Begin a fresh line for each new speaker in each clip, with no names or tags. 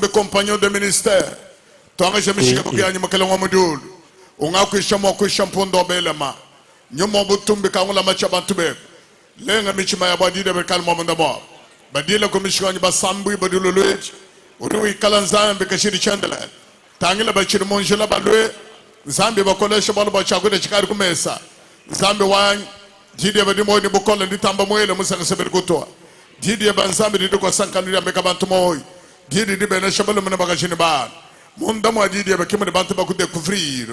de compagnons de ministère. Toi, je me suis dit que je me on a que je champion d'Obelema. Nous avons tout de la match à Bantube. Lenga Michima Badi de Calma Mandama. Badila Commission de Basambu Baduluj. Uri Kalanzan Bekashi Chandler. Tangela Bachir Monjela Balue. Zambi Bakola Shabal Bachago de Chicago Mesa. Zambi Wang. Didi Badimo de Bokol and Tamba Moela Musa Sebergoto. Didi Banzambi de Kosankalia Mekabantumoy. Didi de Benashabal Manabagashinibar. Mondamo Didi Bakim de Bantabaku découvrir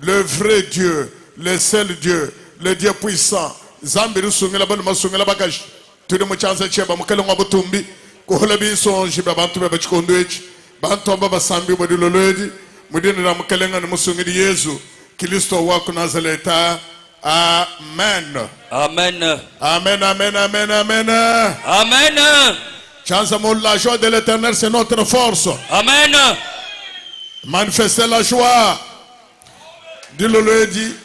le vrai Dieu, le seul Dieu, le Dieu puissant. Zambi Sungela Banmasungela Bagash. Tout le monde chance Cheba Mokalonga Butumbi. Koholabi son Jibabantu Bachkondwich. Bantomba Basambi Badulodi. Mudina Mokalenga Musungi Yesu. Kilisto Waku Nazaleta. Amen.
Amen.
Amen, amen, amen, amen.
Amen.
Chance la joie de l'Éternel, c'est notre force.
Amen.
Manifestez la joie. Dis-le le dit.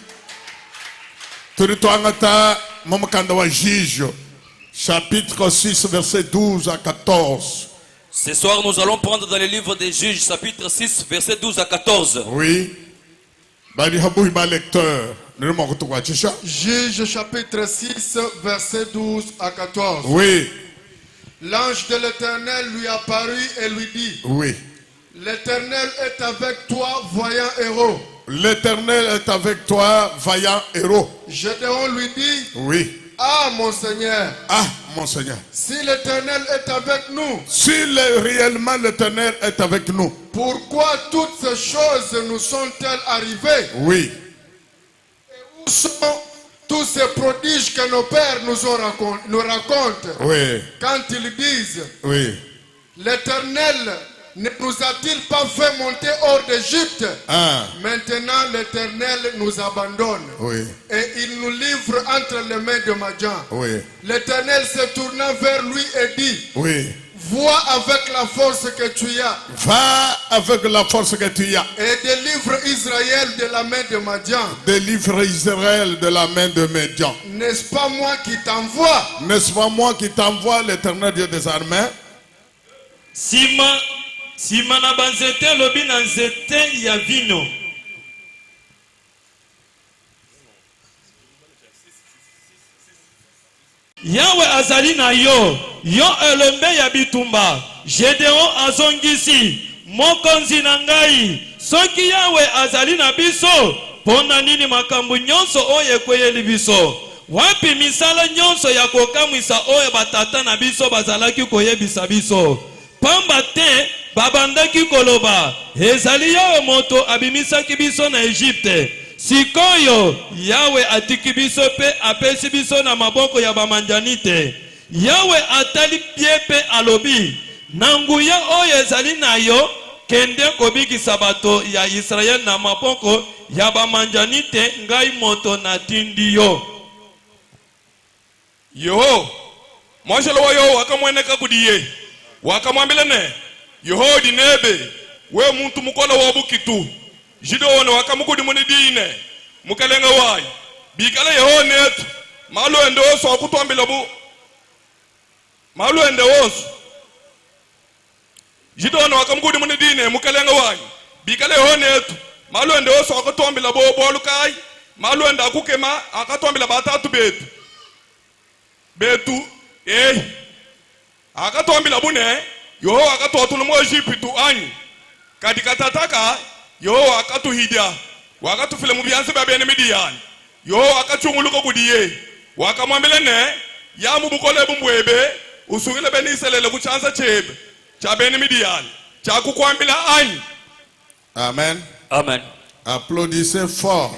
Turitoangata Momokandawa Juge. Chapitre 6, verset 12 à 14.
Ce soir, nous allons prendre dans le livre des Juges, chapitre 6, verset 12 à 14.
Oui. Badi Habouy, ma lecteur.
Juge chapitre 6, verset 12 à 14.
Oui.
L'ange de l'Éternel lui apparut et lui dit.
Oui.
L'Éternel est avec toi, voyant héros.
L'Éternel est avec toi, vaillant héros.
Gédéon lui dit.
Oui.
Ah, mon Seigneur.
Ah, mon Seigneur.
Si l'Éternel est avec nous.
Si réellement l'Éternel est avec nous.
Pourquoi toutes ces choses nous sont-elles arrivées?
Oui.
Où sont tous ces prodiges que nos pères nous racontent?
Oui.
Quand ils disent.
Oui.
L'Éternel ne nous a-t-il pas fait monter hors d'Égypte? Maintenant l'Éternel nous abandonne.
Oui.
Et il nous livre entre les mains de Madian.
Oui.
L'Éternel se tourna vers lui et dit.
Oui.
Vois avec la force que tu as.
Va avec la force que tu as.
Et délivre Israël de la main de Madian.
Délivre Israël de la main de Madian.
N'est-ce pas moi qui t'envoie?
N'est-ce pas moi qui t'envoie, l'Éternel Dieu des armées?
Sima na banzete lobi na nzete ya vino. Yahweh azali na yo elembe ya bitumba. Gédéon azongisi mokonzi na ngai. Soki Yahweh azali na biso, pona nini makambo nyonso oyo ekweyeli biso? wapi misala nyonso ya kokamwisa oyo batata na biso bazalaki koyebisa biso pamba te babandaki koloba ezali yawe moto abimisaki biso na Egypte sikoyo yawe atiki biso pe apesi biso na maboko ya bamanjanite yawe atali bie pe alobi na nguya oyo ezali na yo kende kobikisa bato ya Israel na maboko ya bamanjanite ngai moto natindi yo
Yo, mwashalo wa yo wakamwene kakudiye wakamwambile ne yoho dinebe we muntu mukola wabukitu jido wane wakamukudi muni dine mukalenga wayi bikale yoho netu malu ende osu wakutuambila bu malu ende osu jido wane wakamukudi muni dine mukalenga wayi bikale yoho netu malu ende osu wakutuambila bu bolukai malu ende akukema akatuambila batatu betu betu akatoambila bune yoho akatotulu mo Egyptu anyi kadi katataka yoho akatuhidya wakatufile mu byanse bya bene Midian yoho akachunguluka kudiye wakamwambile ne ya mubukole bumbwebe usungile bene Israel kuchanza chebe cha bene Midian cha kukwambila anyi.
Amen.
Amen.
Applaudissez fort.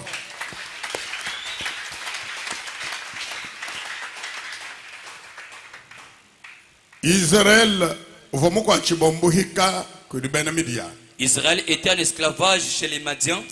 Israël vomuko chibombuhika kudi bene Midian.
Israël était en esclavage chez les Madians.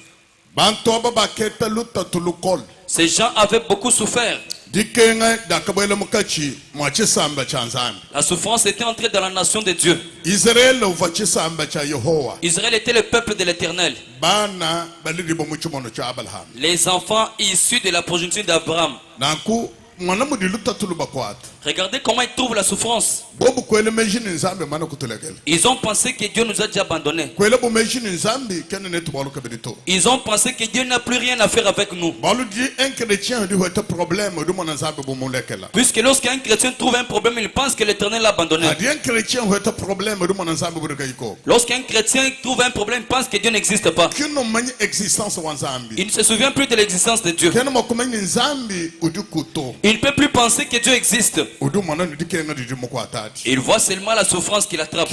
Bantu aba baketa luta tulukol.
Ces gens avaient beaucoup souffert.
Dikenga dakabwele mukachi mwachisamba cha nzambi.
La souffrance était entrée dans la nation de Dieu.
Israël uvachisamba cha Yehowa.
Israël était le peuple de l'Éternel.
Bana balidi bomuchumono cha Abraham.
Les enfants issus de la progéniture d'Abraham.
Nanku mwanamu di luta tulubakwat.
Regardez comment ils trouvent la souffrance.
Bobu kwele mejini nzambi mana kutulegele.
Ils ont pensé que Dieu nous a déjà abandonnés.
Kwele bu mejini nzambi kene netu balu kabedito.
Ils ont pensé que Dieu n'a plus rien à faire avec nous.
Balu di un chrétien di hote problème du mona nzambi bu mulekela.
Puisque lorsqu'un chrétien trouve un problème, il pense que l'Éternel l'a abandonné.
Adi un chrétien hote problème du mona nzambi bu kaiko.
Lorsqu'un chrétien trouve un problème, il pense que Dieu n'existe pas.
Kino mani existence wa nzambi.
Il ne se souvient plus de l'existence de Dieu.
Kene mokumeni nzambi udu kuto.
Il ne peut plus penser que Dieu existe.
Udu mona di kenga di mukwatati.
Il voit seulement la souffrance qui l'attrape.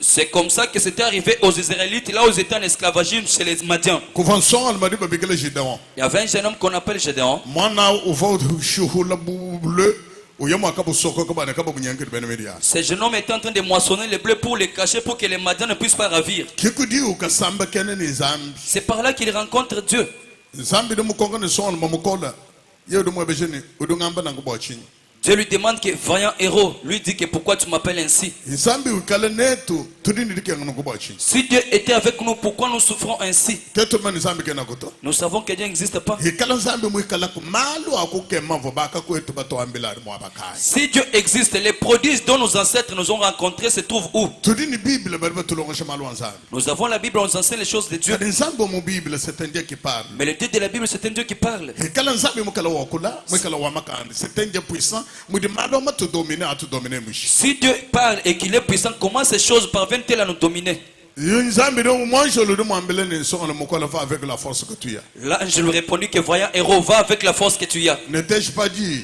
C'est comme ça que c'était arrivé aux Israélites, là où ils étaient en esclavagisme chez les Madians. Il y avait un jeune homme qu'on appelle Gédéon. Ce jeune homme était en train de moissonner les bleus pour les cacher, pour que les Madians ne puissent pas ravir. C'est par là qu'il rencontre Dieu. Dieu lui demande que, voyant héros, lui dit que pourquoi tu m'appelles ainsi? Si Dieu était avec nous, pourquoi nous souffrons ainsi? Nous savons que Dieu n'existe pas. Si Dieu existe, les prodiges dont nos ancêtres nous ont rencontrés se trouvent où? Nous avons la Bible, on nous enseigne les choses de Dieu. Mais le Dieu de la Bible, c'est un Dieu qui parle. Si Dieu parle et qu'il est puissant, comment ces choses parviennent-elles à nous dominer? Là, je lui répondis que voyant héros, va avec la force que tu as.
N'ai-je pas dit?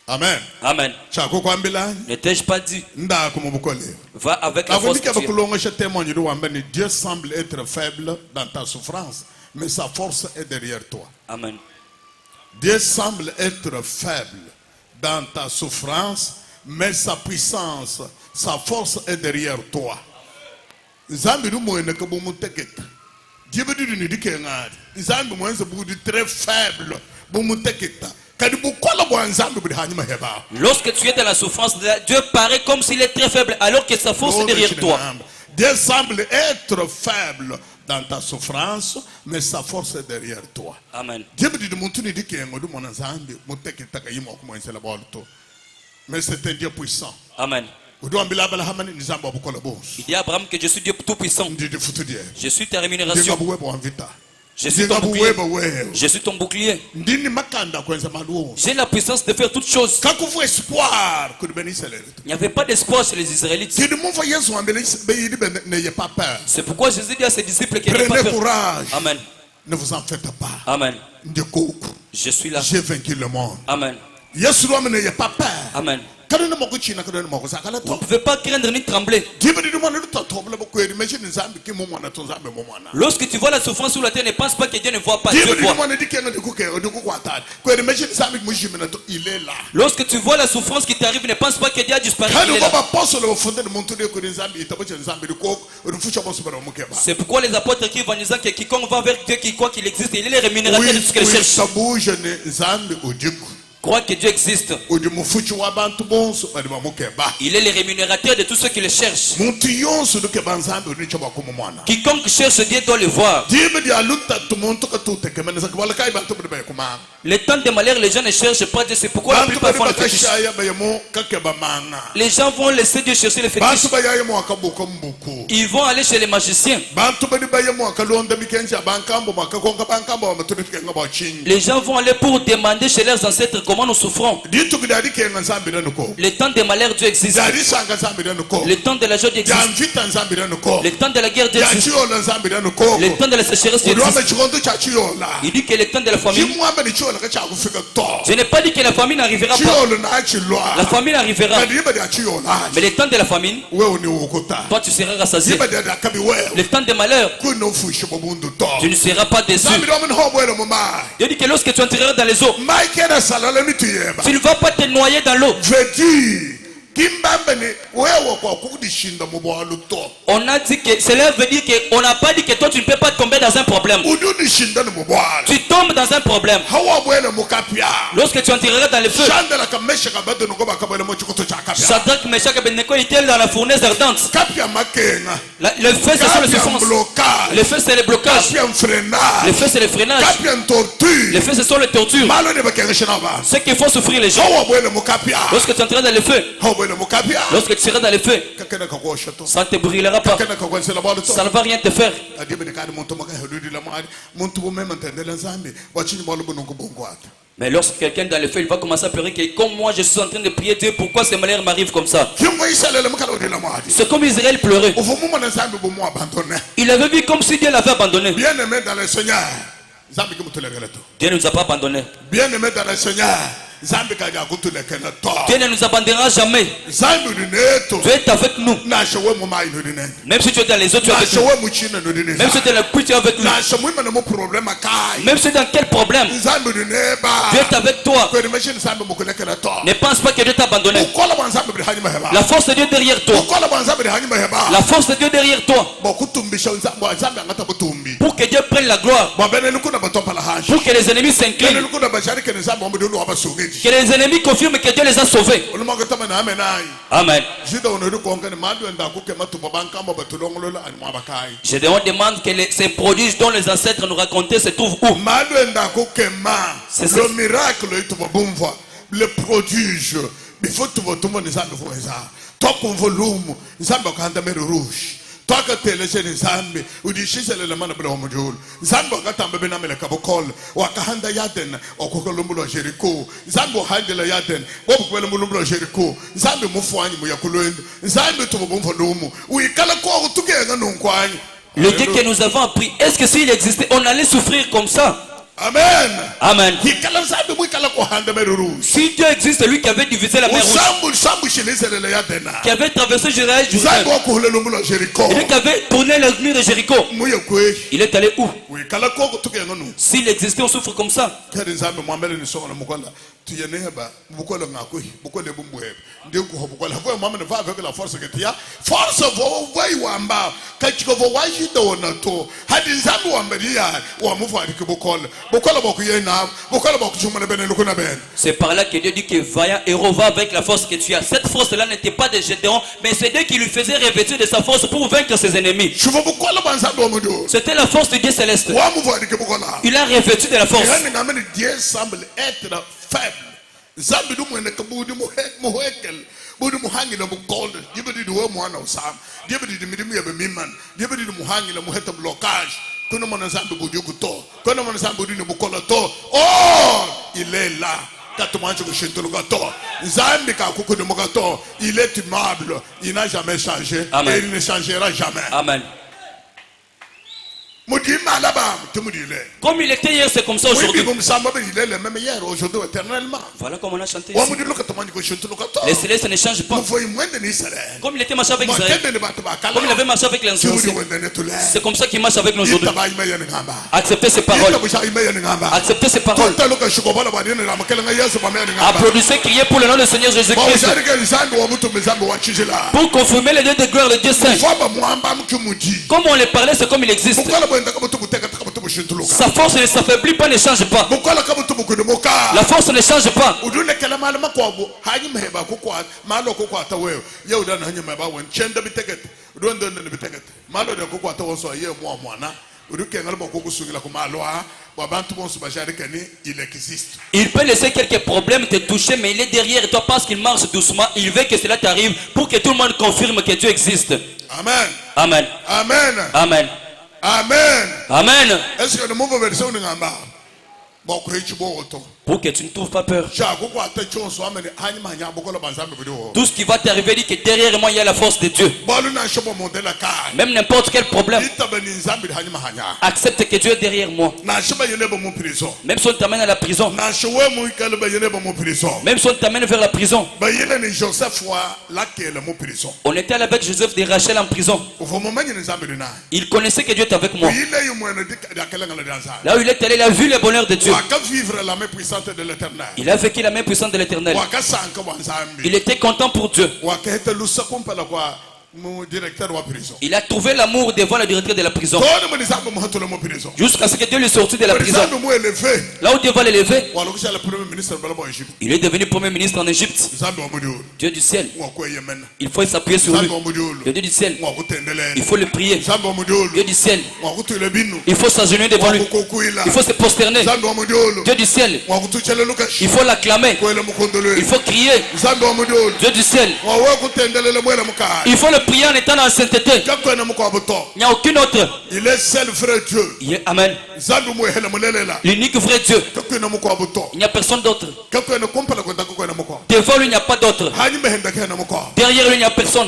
Amen.
Amen. N'ai-je pas dit? Va avec la force que tu as.
Dieu semble être faible dans ta souffrance, mais sa force est derrière toi.
Amen.
Dieu semble être faible dans ta souffrance, mais sa puissance, sa force est derrière toi. Dieu très faible.
Lorsque tu es dans la souffrance, Dieu paraît comme s'il est très faible alors que sa force est derrière toi.
Dieu semble être faible dans ta souffrance, mais sa force est derrière toi.
Amen.
Mais c'est un Dieu puissant.
Amen. Il dit à Abraham que je suis Dieu tout puissant. Je suis ta rémunération. Je suis ton bouclier. Je suis ton bouclier. J'ai la puissance de faire toutes choses. Il n'y avait pas d'espoir chez les Israélites. C'est pourquoi Jésus dit à ses disciples qu'il n'ait pas peur. Amen.
Ne vous en faites pas.
Amen. Je suis là.
J'ai vaincu le monde.
Amen.
N'ayez pas peur.
Amen. Vous ne pouvez pas craindre ni trembler. Lorsque tu vois la souffrance sur la terre, ne pense pas que Dieu ne voit pas. Dieu voit. Lorsque tu vois la souffrance qui t'arrive, ne pense pas que Dieu a disparu. Il est là. C'est pourquoi les apôtres écrivent en disant que quiconque va vers Dieu, qui croit qu'il existe, il est le rémunérateur de ce qu'il cherche. Crois que Dieu existe. Il est le rémunérateur de tous ceux qui le cherchent. Quiconque cherche Dieu doit le voir. Le temps de malheur, les gens ne cherchent pas Dieu. C'est pourquoi la plupart font le fétiche. Les gens vont laisser Dieu chercher le fétiche. Ils vont aller chez les magiciens. Les gens vont aller pour demander chez leurs ancêtres comment nous souffrons. Le temps des malheurs, Dieu existe. Le temps de la joie, Dieu existe. Le temps de la guerre, Dieu existe. Le temps de la sécheresse, Dieu existe. Il dit que le temps de la famine. Je n'ai pas dit que la famine n'arrivera pas. La famine arrivera. Mais le temps de la famine, toi tu seras rassasié. Le temps des malheurs, tu ne seras pas déçu. Il dit que lorsque tu entreras dans les eaux, tu ne vas pas te noyer dans l'eau. On a dit que cela veut dire qu'on n'a pas dit que toi tu ne peux pas tomber dans un problème. Tu tombes dans un problème. Lorsque tu entreras dans le feu, Shadrach, Meshach et Abednego étaient dans la fournaise ardente. Le feu c'est sur le souffrance. Le feu c'est le blocage. Le feu c'est le freinage. Le feu c'est sur les tortures. Ce qu'il faut souffrir les gens. Lorsque tu entreras dans le feu, lorsque tu seras dans le feu, ça ne te brûlera pas. Ça ne va rien te faire. Mais lorsque quelqu'un dans le feu, il va commencer à pleurer que comme moi je suis en train de prier Dieu, pourquoi ces malheurs m'arrivent comme ça? C'est comme Israël pleurait. Il avait vu comme si Dieu l'avait abandonné.
Bien-aimé dans le Seigneur,
Dieu ne nous a pas abandonnés.
Bien-aimé dans le Seigneur,
Dieu ne nous abandonnera jamais. Dieu est avec nous. Même si tu es dans les eaux, tu es avec nous. Même si tu es dans la pluie, tu es avec nous. Même si tu es dans quel problème, Dieu est avec toi. Ne pense pas que Dieu t'a abandonné. La force de Dieu derrière toi. La force de Dieu derrière toi. Pour que Dieu prenne la gloire. Pour que les ennemis s'inclinent. Que les ennemis confirment que Dieu les a sauvés. Amen. Je demande que ces prodiges dont les ancêtres nous racontaient se trouvent où?
Le miracle, le prodige. Il faut tout le monde rouge. Toka teleshe ni zambi udishisha le lamana bla omujul zambo katamba bena mele kabokol wakahanda yaden okokolumbulo Jericho zambo handela yaden bobukwele mulumbulo Jericho zambi mufwanyi muyakulwendo zambi tubumvo lumu uikala ko tukenga nonkwani.
Le Dieu que nous avons appris, est-ce que s'il existait, on allait souffrir comme ça?
Amen.
Amen. Si Dieu existe, lui qui avait divisé la mer Rouge, qui avait traversé Jérusalem, et lui qui avait tourné les murs de Jéricho, il est allé où? S'il existait, on souffre comme ça. C'est par là que Dieu dit que vaillant héros va avec la force que tu as. Cette force-là n'était pas de Gédéon, mais c'est Dieu qui lui faisait revêtir de sa force pour vaincre ses ennemis. C'était la force de Dieu céleste. Il a revêtu de la force.
Dieu semble être faible. Zambi du mwene kabudi muhekel budi muhangi na mukolde dibedi duwe mwana usam dibedi dimidimu ya bemiman dibedi du muhangi na muheta blocage Oh, il est là. Il est aimable, il n'a jamais changé.
Amen.
Et il ne changera jamais.
Amen. Comme il était hier, c'est comme ça aujourd'hui.
Il est le même hier, aujourd'hui, éternellement.
Voilà comme on a chanté ici. Les célestes ne changent pas. Comme il était marché avec Israël, comme il avait marché avec l'ancien, c'est comme ça qu'il marche avec nous aujourd'hui. Acceptez ces paroles. Acceptez ces paroles. Applaudissez, criez pour le nom du Seigneur Jésus-Christ. Pour confirmer les dieux de gloire, le Dieu saint. Comme on les parlait, c'est comme il existe. Sa force ne s'affaiblit pas, ne change pas. La force ne change pas. Il peut laisser quelques problèmes te toucher, mais il est derrière toi parce qu'il marche doucement. Il veut que cela t'arrive pour que tout le monde confirme que Dieu existe.
Amen.
Amen.
Amen.
Amen.
Amen.
Amen.
Est-ce que le mot version n'est pas
pour que tu ne trouves pas peur. Tout ce qui va t'arriver dit que derrière moi il y a la force de Dieu. Même n'importe quel problème, accepte que Dieu est derrière moi. Même si on t'amène à la prison, même si on t'amène vers la prison. On était avec Joseph de Rachel en prison. Il connaissait que Dieu était avec moi. Là où il est allé, il a vu le bonheur de Dieu. Il a vécu la main puissante de l'Éternel. Il était content pour Dieu. Il a trouvé l'amour devant le directeur de la prison. Jusqu'à ce que Dieu lui sortit de la prison. Là où Dieu va l'élever, il est devenu premier ministre en Égypte. Dieu du ciel, il faut s'appuyer sur lui. Le Dieu du ciel, il faut le prier. Dieu du ciel, il faut s'agenouiller devant lui. Il faut se prosterner. Dieu du ciel, il faut l'acclamer. Il faut crier. Dieu du ciel, il faut le prier en étant dans la sainteté. Il n'y a aucun autre.
Il est seul vrai Dieu.
Amen. L'unique vrai Dieu. Il n'y a personne d'autre. Devant lui, il n'y a pas d'autre. Derrière lui, il n'y a personne.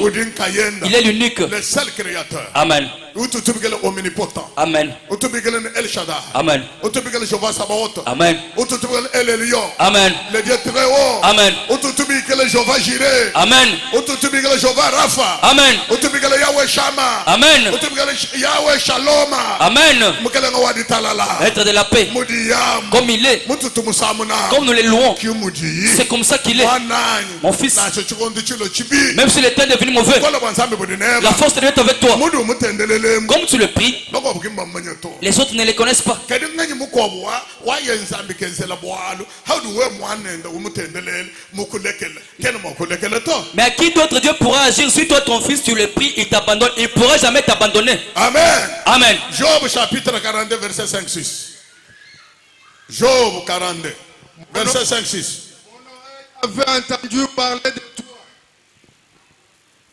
Il est l'unique.
Le seul créateur.
Amen.
Omnipotent.
Amen.
El Shaddai.
Amen.
Amen.
Amen.
Le Dieu très haut.
Amen.
Jehovah Jireh.
Amen.
Jehovah Rapha.
Amen.
Yahweh Shama.
Amen.
Yahweh Shalom.
Amen. Être de la paix. Comme il est. Comme nous les louons. C'est comme ça qu'il est. Mon fils. Même s'il était devenu mauvais, la force de Dieu est avec toi. Comme tu le pries, les autres ne les connaissent pas. Mais à qui d'autre Dieu pourra agir si toi ton fils tu le pries, il t'abandonne? Il ne pourra jamais t'abandonner.
Amen.
Amen.
Job chapitre 42 verset 5-6. Job 42 verset 5-6.
Mon oreille avait entendu parler de toi.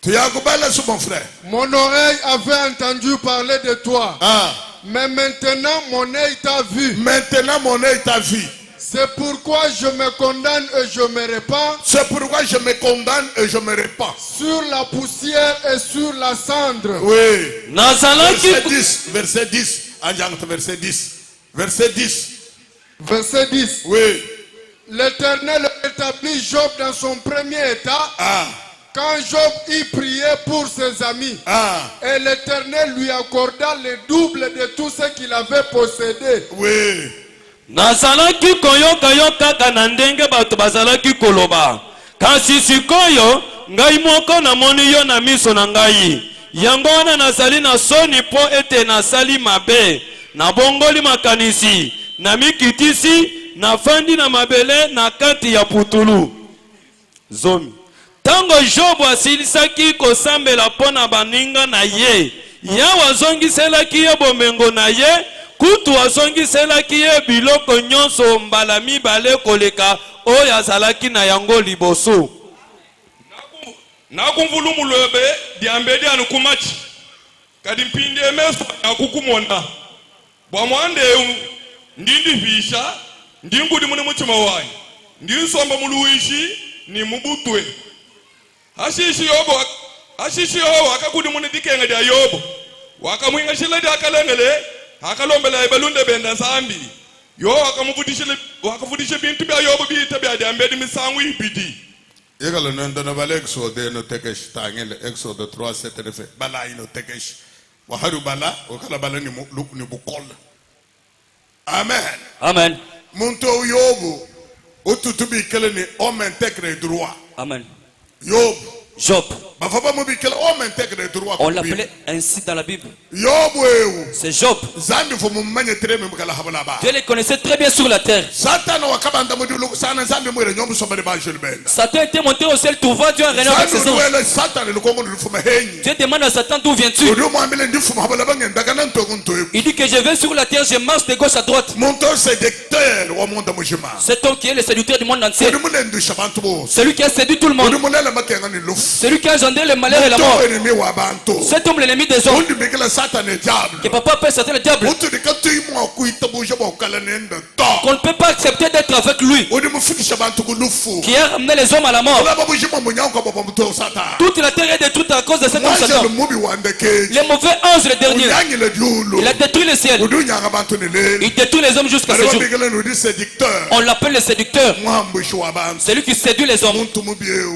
Tu as coupé sur mon frère.
Mon oreille avait entendu parler de toi.
Ah.
Mais maintenant mon œil t'a vu.
Maintenant mon œil t'a vu.
C'est pourquoi je me condamne et je me répands.
C'est pourquoi je me condamne et je me répands.
Sur la poussière et sur la cendre.
Oui. Verset 10. Verset 10. Verset 10.
Verset 10.
Oui.
L'Éternel établit Job dans son premier état.
Ah.
Quand Job y priait pour ses amis.
Ah.
Et l'Éternel lui accorda le double de tout ce qu'il avait possédé.
Oui.
Nazalaki koyoka yo kaka na ndenge bato bazalaki koloba. Kasi sikoyo ngai moko namoni yo na miso na ngai. Yango wana nazali na soni po ete nasali mabe. Na bongoli makanisi. Na mikitisi. Na fandi na mabele na kati ya putulu. Zomi. Tango Job asilisaki kosambela pona baninga na ye. Yawe azongiselaki ye bomengo na ye. Kutu azongiselaki ye biloko nyonso mbala mibale koleka oyo azalaki na yango liboso.
Nakumvulumulwebe diambedi anukumachi. Kadi mpindi emeso akukumonda. bwamwande ndindifisha ndingudi mune mutima wanyu ndinsomba muluishi ni mubutwe hashishi yobo akakudi mune dikenga dia yobo wakamwinga shile dia kalengele akalombela ibelunde benda zambi yo wakavudishe bintu bya yobo bita bya diambedi misangu ibidi
yekalo nenda na bale exode no tekesh tangele exode 3:7 refe bala ino tekesh waharu bala wakala bala ni bukola. Amen.
Amen.
Muntu yobu ututubi kele ni homme intègre droit.
Amen.
Yob.
Job. On l'appelait ainsi dans la Bible. C'est Job. Dieu les connaissait très bien sur la terre. Satan était monté au ciel trouvant Dieu en réunion avec ses anges. Dieu demande à Satan d'où viens-tu? Il dit que je vais sur la terre, je marche de gauche à droite. Cet homme qui est le séducteur du monde entier. Celui qui a séduit tout le monde. Celui qui a engendré le malheur et la mort. Cet homme l'ennemi des hommes. Que papa peut Satan le diable. Qu'on ne peut pas accepter d'être avec lui. Qui a ramené les hommes à la mort. Toute la terre est détruite à cause de cet homme Satan. Les mauvais anges le dernier. Il a détruit le ciel. Il détruit les hommes jusqu'à ce jour. On l'appelle le séducteur. Celui qui séduit les hommes.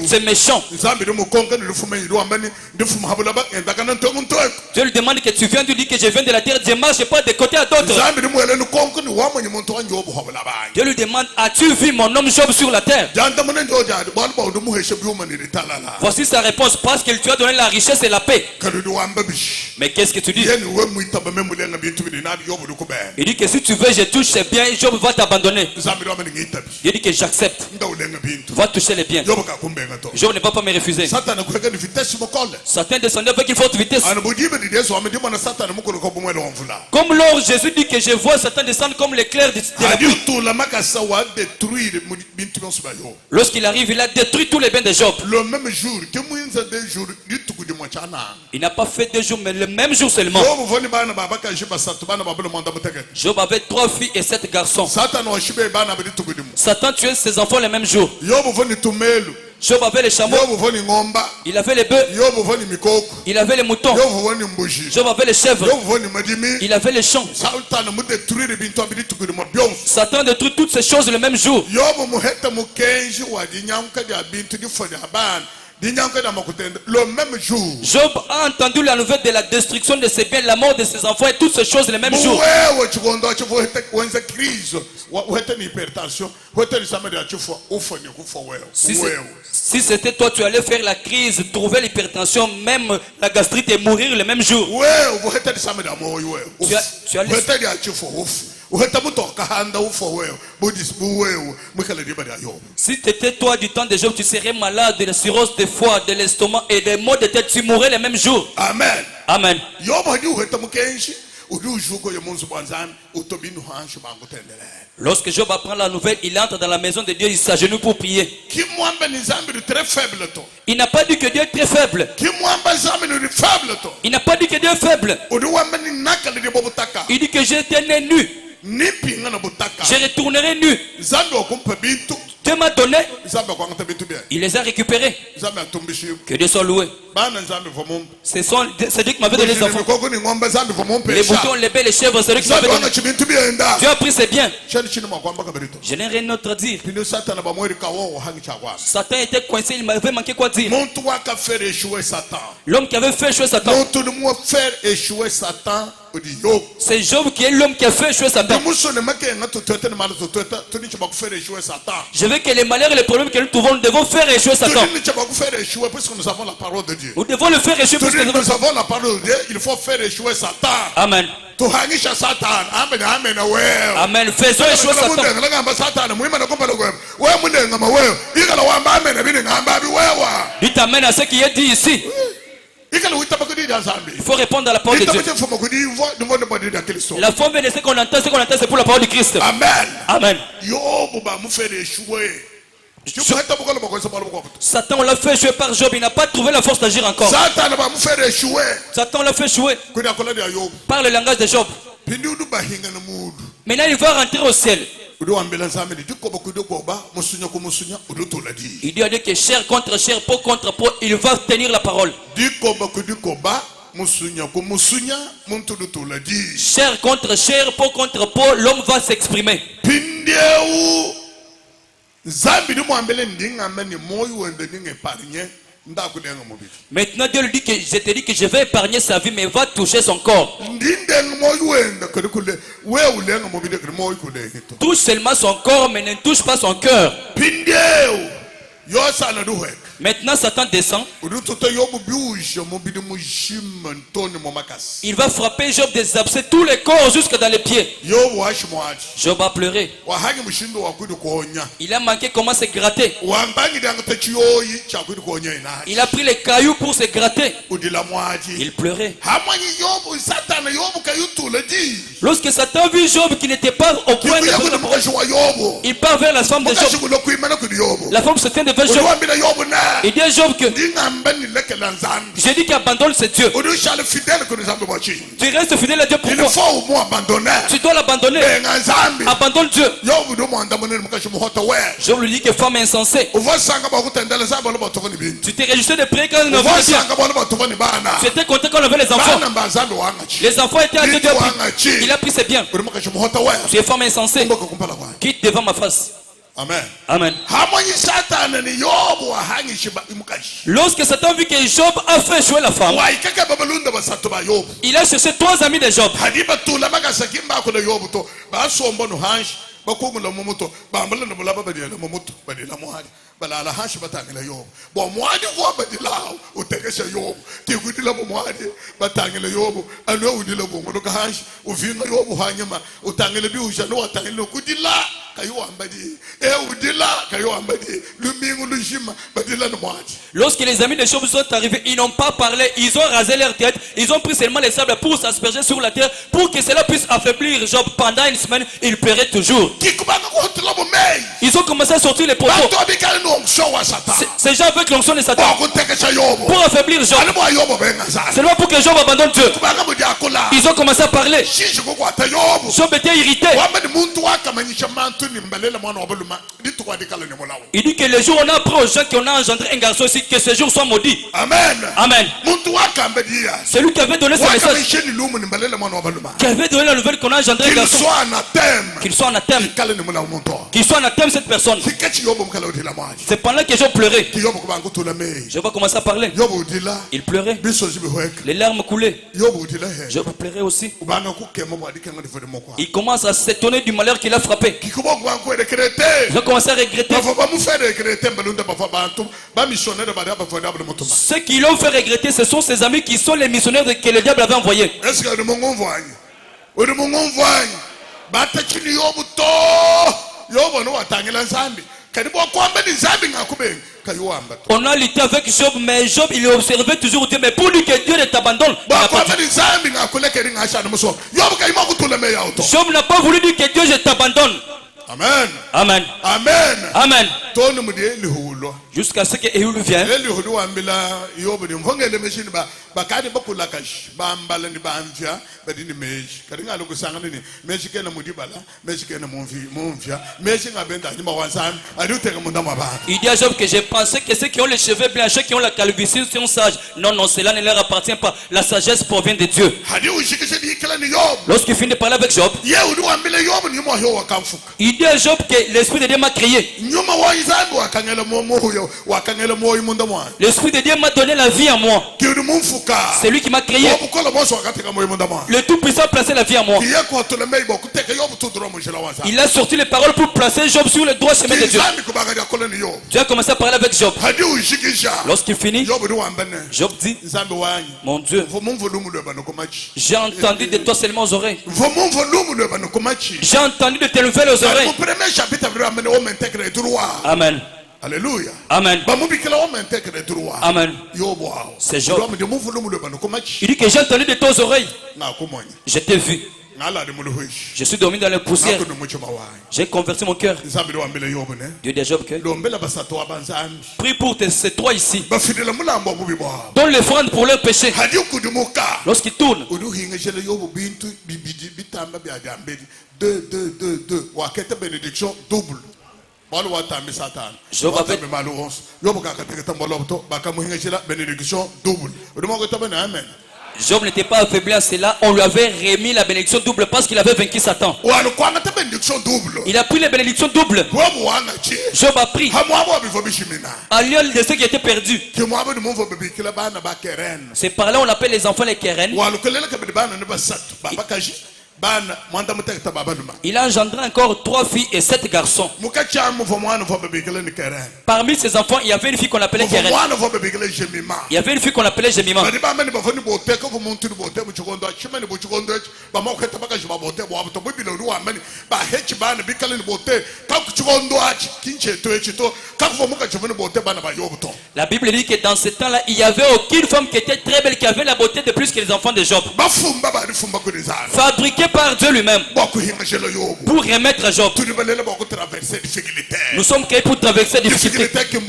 C'est méchant. Dieu lui demande que tu viens de dire que je viens de la terre, je marche pas de côté à d'autre. Dieu lui demande, as-tu vu mon homme Job sur la terre? Voici sa réponse, parce qu'il tu as donné la richesse et la paix. Mais qu'est-ce que tu dis? Il dit que si tu veux je touche ses biens, Job va t'abandonner. Il dit que j'accepte. Va toucher les biens. Job ne va pas me refuser. Satan descendait avec une forte vitesse. Comme lors Jésus dit que je vois Satan descendre comme l'éclair de la pluie. Lorsqu'il arrive, il a détruit tous les biens de Job.
Le même jour,
il n'a pas fait 2 jours, mais le même jour seulement. Job avait 3 filles et 7 garçons. Satan tuait ses enfants le même jour. Job avait les chameaux. Il avait les bœufs. Il avait les moutons. Job avait les chèvres. Il avait les champs. Satan détruit toutes ces choses le même jour.
Le même jour,
Job a entendu la nouvelle de la destruction de ses biens, la mort de ses enfants et toutes ces choses le même jour. Si c'était toi, tu allais faire la crise, trouver l'hypertension, même la gastrite et mourir le même jour. Tu allais... Si tu étais toi du temps de Job, tu serais malade de la cirrhose de foie, de l'estomac et des maux de tête, tu mourrais le même jour.
Amen.
Amen. Lorsque Job apprend la nouvelle, il entre dans la maison de Dieu, il s'agenouille pour prier. Il n'a pas dit que Dieu est très faible. Il n'a pas dit que Dieu est faible. Il dit que j'étais né nu. Je retournerai nu. Dieu m'a donné. Il les a récupérés. Que Dieu soit loué. C'est Dieu qui m'avait donné les enfants. Les boutons, les bêtes, les chèvres, c'est Dieu qui m'avait donné. Dieu a pris ses biens. Je n'ai rien d'autre à dire. Satan était coincé, il m'avait manqué quoi dire. L'homme qui avait fait échouer Satan. C'est Job qui est l'homme qui a fait échouer Satan. Je veux que les malheurs et les problèmes que nous trouvons, nous devons faire échouer Satan. Nous devons le faire échouer parce que nous avons
la parole de Dieu. Il faut faire échouer Satan.
Amen. Amen. Faisons échouer Satan. Dites amen à ce qui est dit ici. Il faut répondre à la parole de Dieu. La forme de ce qu'on entend, c'est pour la parole de Christ.
Amen.
Amen. Satan l'a fait échouer par Job. Il n'a pas trouvé la force d'agir encore. Satan l'a fait échouer par le langage de Job. Maintenant, il va rentrer au ciel. Il dit à Dieu que chair contre chair, peau contre peau, il va tenir la parole. Chair contre chair, peau contre peau, l'homme va s'exprimer. Maintenant Dieu lui dit que je te dis que je vais épargner sa vie, mais va toucher son corps. Touche seulement son corps, mais ne touche pas son cœur. Maintenant Satan descend. Il va frapper Job des abcès, tous les corps jusque dans les pieds. Job a pleuré. Il a manqué comment se gratter. Il a pris les cailloux pour se gratter. Il pleurait. Lorsque Satan vit Job qui n'était pas au point de... il part vers la femme de Job. La femme se tient devant Job. Il dit à Job que j'ai dit qu'abandonne ce Dieu. Tu restes fidèle à Dieu, pourquoi? Tu dois l'abandonner. Abandonne Dieu. Job lui dit que femme insensée. Tu t'es réjoui de prier quand on avait les biens. Tu étais content quand on avait les enfants. Les enfants étaient à Dieu. Il a pris ses biens. Tu es femme insensée. Quitte devant ma face.
Amen.
Amen. Lorsque Satan vit que Job a fait échouer la femme, il a cherché 3 amis de Job.
balala hashi batangela yobo bo mwadi vo badila utekesha yobo tikudila bo mwadi batangela yobo alo udila bo ngodoka hashi uvinga yobo hanyama utangela bi ujano watangela kudila kayo ambadi udila kayo ambadi lumingu lushima badila no mwadi.
Lorsque les amis de Job sont arrivés, ils n'ont pas parlé, ils ont rasé leur tête, ils ont pris seulement les sables pour s'asperger sur la terre pour que cela puisse affaiblir Job pendant une semaine. Il pleurait toujours. Ils ont commencé à sortir les poteaux. C'est déjà avec l'onction de Satan pour affaiblir Job. Seulement pour que Job abandonne Dieu. Ils ont commencé à parler. Job était irrité. Il dit que le jour où on a appris aux gens qu'on a engendré un garçon ici, que ce jour soit maudit.
Amen.
Amen. Celui qui avait donné ce message, qui avait donné la nouvelle qu'on a engendré un garçon, qu'il soit anathème, qu'il soit anathème cette personne. C'est pendant que Job pleurait. Je vais commencer à parler. Il pleurait. Les larmes coulaient. Job pleurait aussi. Il commence à s'étonner du malheur qu'il a frappé. Je commence à regretter. Ceux qui l'ont fait regretter, ce sont ses amis qui sont les missionnaires que le diable avait envoyés. On a lutté avec Job, mais Job il observait toujours Dieu, mais pour lui que Dieu ne t'abandonne. Job n'a pas voulu dire que Dieu je t'abandonne.
Amen.
Amen.
Amen.
Amen. Jusqu'à ce que Ehud vienne. Il dit à Job que j'ai pensé que ceux qui ont les cheveux blancs, ceux qui ont la calvitie sont sages. Non, non, cela ne leur appartient pas. La sagesse provient de Dieu. Lorsqu'il finit de parler avec Job, il dit à Job que l'esprit de Dieu m'a créé. L'esprit de Dieu m'a donné la vie à moi. C'est lui qui m'a créé. Le Tout-Puissant a placé la vie à moi. Il a sorti les paroles pour placer Job sur le droit chemin de Dieu. Dieu a commencé à parler avec Job. Lorsqu'il finit, Job dit: mon Dieu, j'ai entendu de toi seulement aux oreilles. J'ai entendu de tes nouvelles aux oreilles. Amen.
Alléluia.
Amen. Amen. C'est Job. Il dit que j'ai entendu de tes oreilles. Je t'ai vu. Je suis dormi dans la poussière. J'ai converti mon cœur. Dieu des Job que prie pour ces trois ici. Donne l'offrande pour leurs péchés. Lorsqu'ils tournent,
bénédiction double. Job avait bénédiction double.
Job n'était pas affaibli à cela. On lui avait remis la bénédiction double parce qu'il avait vaincu Satan. Il a pris les bénédictions doubles. Job a pris à lieu de ceux qui étaient perdus. C'est par là on appelle les enfants les Keren. Il a engendré encore 3 filles et 7 garçons. Parmi ces enfants, il y avait une fille qu'on appelait Keren. Il y avait une fille qu'on appelait Jemima. La Bible dit que dans ce temps-là, il n'y avait aucune femme qui était très belle, qui avait la beauté de plus que les enfants de Job. Fabriqué par Dieu lui-même pour remettre Job. Nous sommes créés pour traverser des difficultés. Les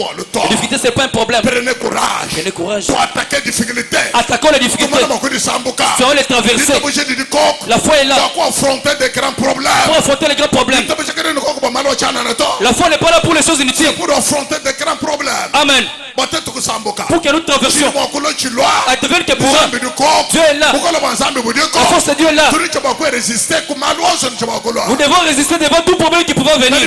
difficultés, ce n'est pas un problème. Prenez courage. Attaquons les difficultés. Faisons les traverser. La foi est là pour affronter les grands problèmes. La foi n'est pas là pour les choses inutiles. Pour affronter des grands problèmes. Amen. Pour que nous traversions. Advienne que pourra. Dieu est là. La force de Dieu est là. Nous devons résister devant tout problème qui pourra venir.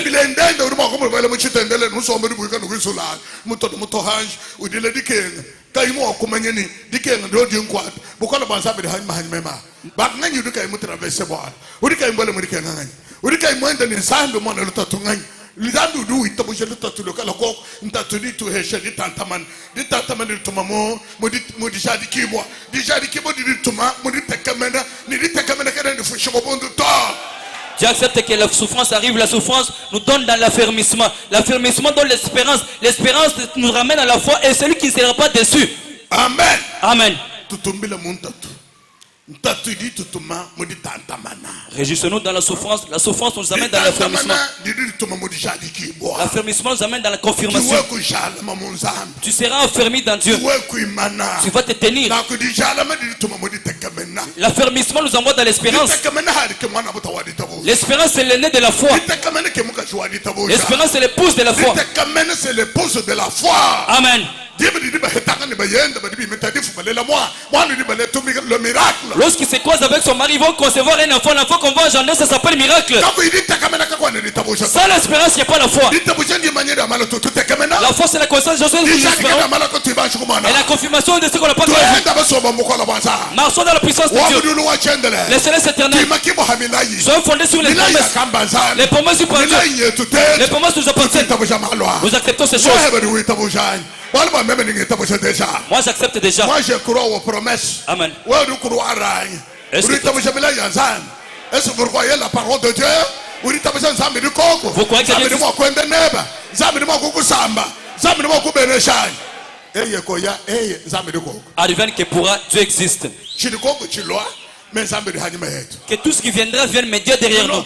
Dieu accepte que la souffrance arrive. La souffrance nous donne dans l'affermissement. L'affermissement donne l'espérance. L'espérance nous ramène à la foi. Et celui qui ne sera pas déçu. Amen. Amen. Réjouissons-nous dans la souffrance. La souffrance nous amène dans l'affermissement. L'affermissement nous amène dans la confirmation. Tu seras affermi dans Dieu. Tu vas te tenir. L'affermissement nous envoie dans l'espérance. L'espérance c'est l'aîné de la foi. L'espérance c'est l'épouse de la foi. Amen. Lorsqu'il se croise avec son mari, ils vont concevoir un enfant. L'enfant qu'on va engendrer, ça s'appelle miracle. Sans l'espérance, il n'y a pas la foi. La foi, c'est la connaissance de Jésus. Et la confirmation de ce qu'on n'a pas fait. Marchons dans la puissance de Dieu. Les célestes éternels sont fondés sur les promesses. Les promesses du Père Dieu. Les promesses nous appartiennent. Nous acceptons ces choses. Moi j'accepte déjà.
Moi je crois aux promesses.
Amen.
Est-ce que vous croyez la parole de Dieu? Vous croyez que
advienne que pourra, Dieu existe. Que tout ce qui viendra vienne mais Dieu derrière nous.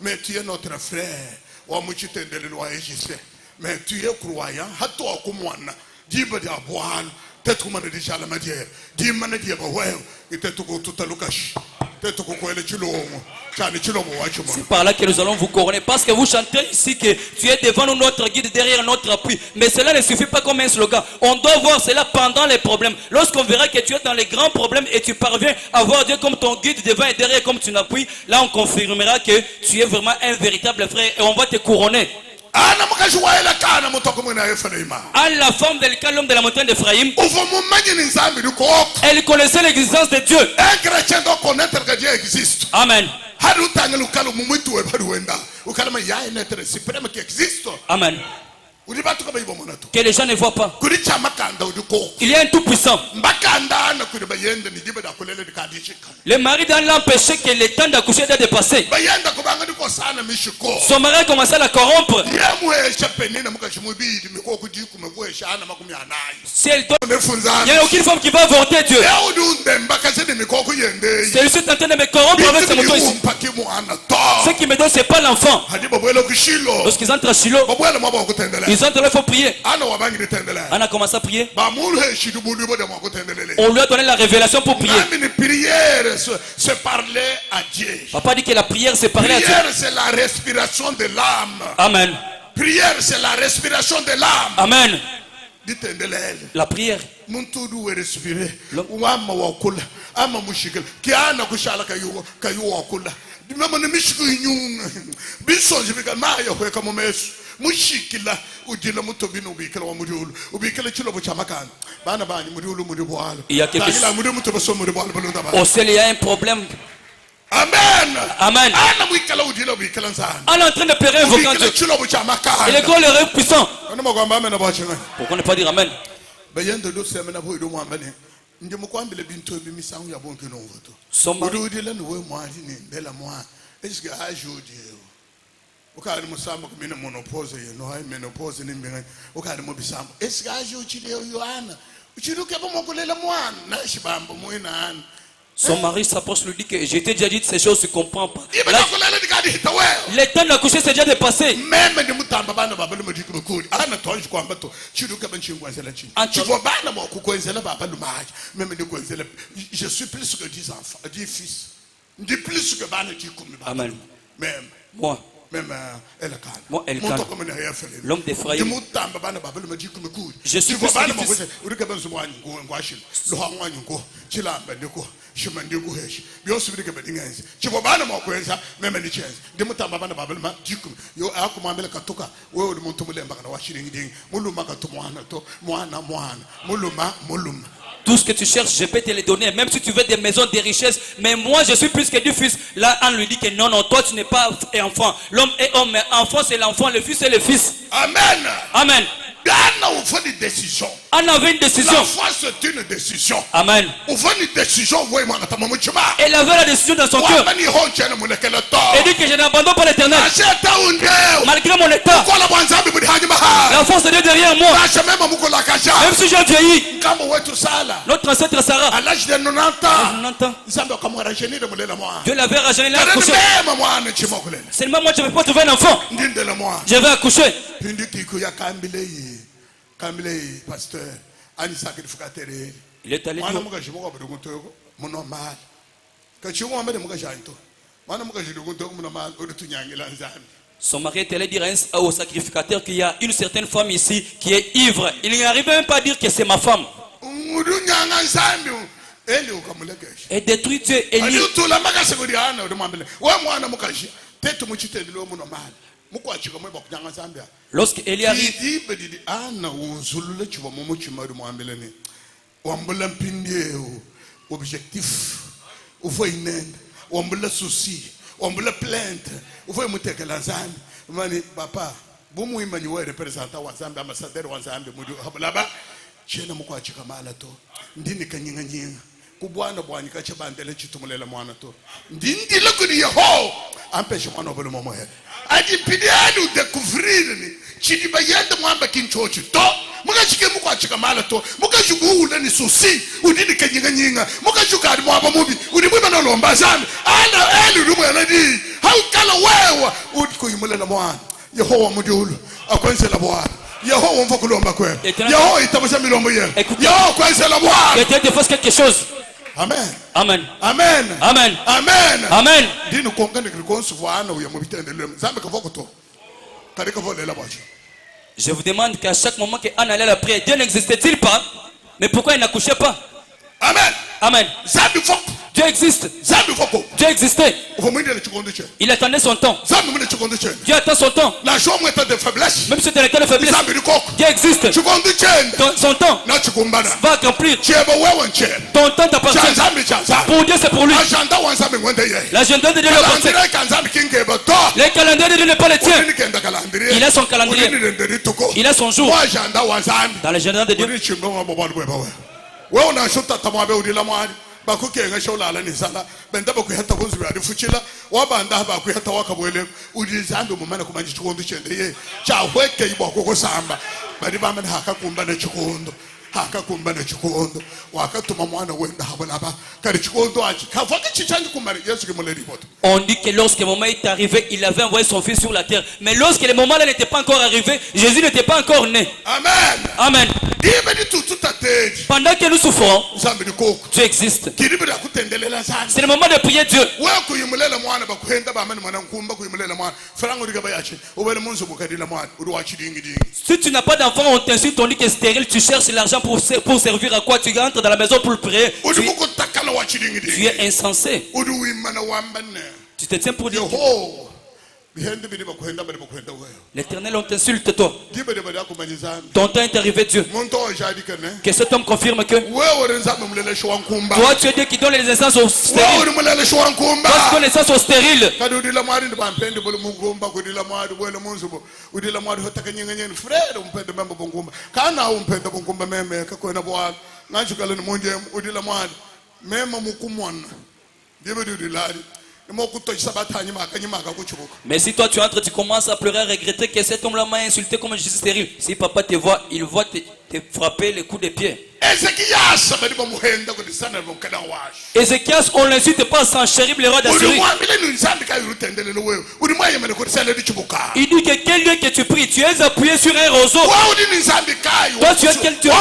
Mais tu es notre frère. Mais tu es croyant, diba dia boan tetu mana di jala madier di mana di ba wew itetu ko tutalukash tetu ko ele chilongo chani chilongo wa chuma.
C'est par là que nous allons vous couronner parce que vous chantez ici que tu es devant nous, notre guide, derrière notre appui. Mais cela ne suffit pas comme un slogan. On doit voir cela pendant les problèmes. Lorsqu'on verra que tu es dans les grands problèmes et tu parviens à voir Dieu comme ton guide devant et derrière comme tu n'appuies, là on confirmera que tu es vraiment un véritable frère et on va te couronner.
À la
femme d'Elkan, l'homme de la montagne d'Ephraïm, elle connaissait l'existence de Dieu.
Un chrétien doit connaître que Dieu existe.
Amen.
Amen.
que les gens ne voient pas. Il y a un tout puissant. Le mari dans l'empêché que le temps d'accoucher doit dépasser. Son mari a commencé à la corrompre. Si elle doit... Il n'y a aucune femme qui va avorter Dieu. Celui-ci est en train de me corrompre avec ses motos ici. Ce qui me donne, c'est pas l'enfant. Lorsqu'ils entrent à Shiloh, ils entrent là, il faut prier. On a commencé à prier. On lui a donné la révélation pour prier.
Se parler à Dieu.
Papa dit que la prière, c'est parler à Dieu.
Prière, c'est la respiration de l'âme.
Amen.
Prière, c'est la respiration de l'âme.
Amen. La prière.
Mushikila udila mutobino ubikala wa muriulu ubikala chilo buchamakana bana bani muriulu muribuala
il y a quelque chose au ciel il y a un problème.
Amen.
Amen. On est en train de pleurer invoquant Dieu. Et le grand le puissant. Pourquoi ne pas dire Amen? Son mari.
Ukari musamba kumina monopause no hay menopause ni mbinga ukari mo bisamba esikaje uchile yohana uchiruke bomokulela mwana na shibambo muina.
Son mari s'approche, lui dit que je t'ai déjà dit ces choses, tu ne comprends pas. Le temps d'accoucher s'est déjà dépassé.
Je suis plus que 10 enfants, 10 fils. Je suis plus que 10
Amen.
Même.
Moi.
Même
moi, Elkan, l'homme d'Ephraïm. Je suis plus que tout ce que tu cherches, je peux te les donner. Même si tu veux des maisons, des richesses. Mais moi, je suis plus que du fils. Là, on lui dit que non, non, toi, tu n'es pas enfant. L'homme est homme, mais enfant, c'est l'enfant. Le fils, c'est le fils.
Amen.
Amen.
On fait une décision.
On avait une décision.
L'enfant, c'est une décision.
Amen.
On fait une décision.
Elle avait la décision dans son cœur. Elle dit que je n'abandonne pas l'éternel. Malgré mon état. L'enfant, c'est derrière moi. Même si j'ai vieilli. Notre ancêtre Sarah.
À l'âge de 90 ans.
Dieu l'avait rajeuni, l'a accouché. Seulement moi, je ne peux pas trouver un enfant. Je vais accoucher.
Pasteur,
il est allé dire. Son mari est allé dire au sacrificateur qu'il y a une certaine femme ici qui est ivre. Il n'arrive même pas à dire que c'est ma femme. Et détruit Dieu. Lorsque Élie arrive,
objectif, souci, plainte, papa, représentant ambassadeur kubwana bwanyika chabandele chitumulela mwana to ndindi lokuni yeho ampeshe mwana obolo momohe ajipidiani udekuvrir ni chidiba yende mwamba kinchochi to muka chike muka chika mala to muka juguule ni susi udini kenyinga nyinga muka chukari mwaba mubi udimwiba no lomba zambi ana eli rumu yanadi haukala wewa udikuyimulela mwana yehowa mudulu akwenzela bwana yehowa mfakulomba kwe yehowa itamusha milombo ye yehowa kwenzela bwana
peut-être il faut quelque chose.
Amen.
Amen.
Amen.
Amen.
Amen.
Amen.
Dino kongane krikonsu vana uya mubitende lem. Zambe kavoko to. Kadeka vole la bacho.
Je vous demande qu'à chaque moment qu'Anne allait à la prière, Dieu n'existait-il pas? Mais pourquoi il n'accouchait pas?
Amen.
Amen. Dieu existe. Dieu existait. Il attendait son temps. Dieu attend son temps. Même si c'était l'état de faiblesse, Dieu existe. Son temps va accomplir. Ton temps t'appartient. Pour Dieu, c'est pour lui. L'agenda de Dieu appartient. Les calendriers de Dieu n'est pas le tien. Il a son calendrier. Il a son jour. Dans l'agenda de Dieu.
bakukenga shawlala nisala benda bakuyata bonzu yari fuchila wabanda bakuyata wakabwele udizando mumana kumanji chikondo chende ye chahweke iboko kosamba bari bamana hakakumba na chikondo hakakumba na chikondo wakatuma mwana wenda habolaba kari chikondo achi kafaka chichangi kumari Yesu kimuleli poto. On dit que lorsque le moment est arrivé, il avait envoyé son fils sur la terre. Mais lorsque le moment là n'était pas encore arrivé, Jésus n'était pas encore né. Amen. Amen. Pendant que nous souffrons, Dieu existe. C'est le moment de prier Dieu. Si tu n'as pas d'enfant, on t'insulte, on dit que c'est stérile, tu cherches l'argent pour servir à quoi? Tu entres dans la maison pour le prier. Tu es insensé. Tu te tiens pour dire l'Éternel, on t'insulte toi. Ton temps est arrivé, Dieu. Que cet homme confirme que toi tu es Dieu qui donne les essences aux stériles. Toi tu donnes les essences aux stériles. Mais si toi tu entres, tu commences à pleurer, à regretter que cet homme-là m'a insulté comme Jésus stérile. Si papa te voit, il voit te frapper les coups de pied. Ézéchias, on l'insulte pas sans chérib le roi d'Assyrie. Il dit que quel Dieu que tu pries, tu es appuyé sur un roseau. Toi tu as quel Dieu?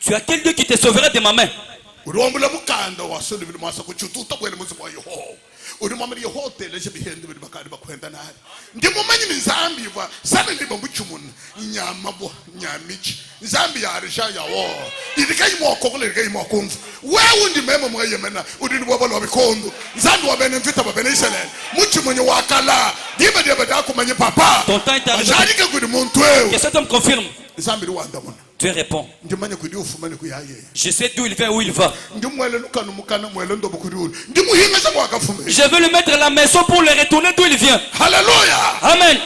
Tu as quel Dieu qui te sauverait de ma main? Ton temps est arrivé. Que cet homme confirme. Dieu répond. Je sais d'où il vient, où il va. Je veux le mettre à la maison pour le retourner d'où il vient. Alléluia. Amen.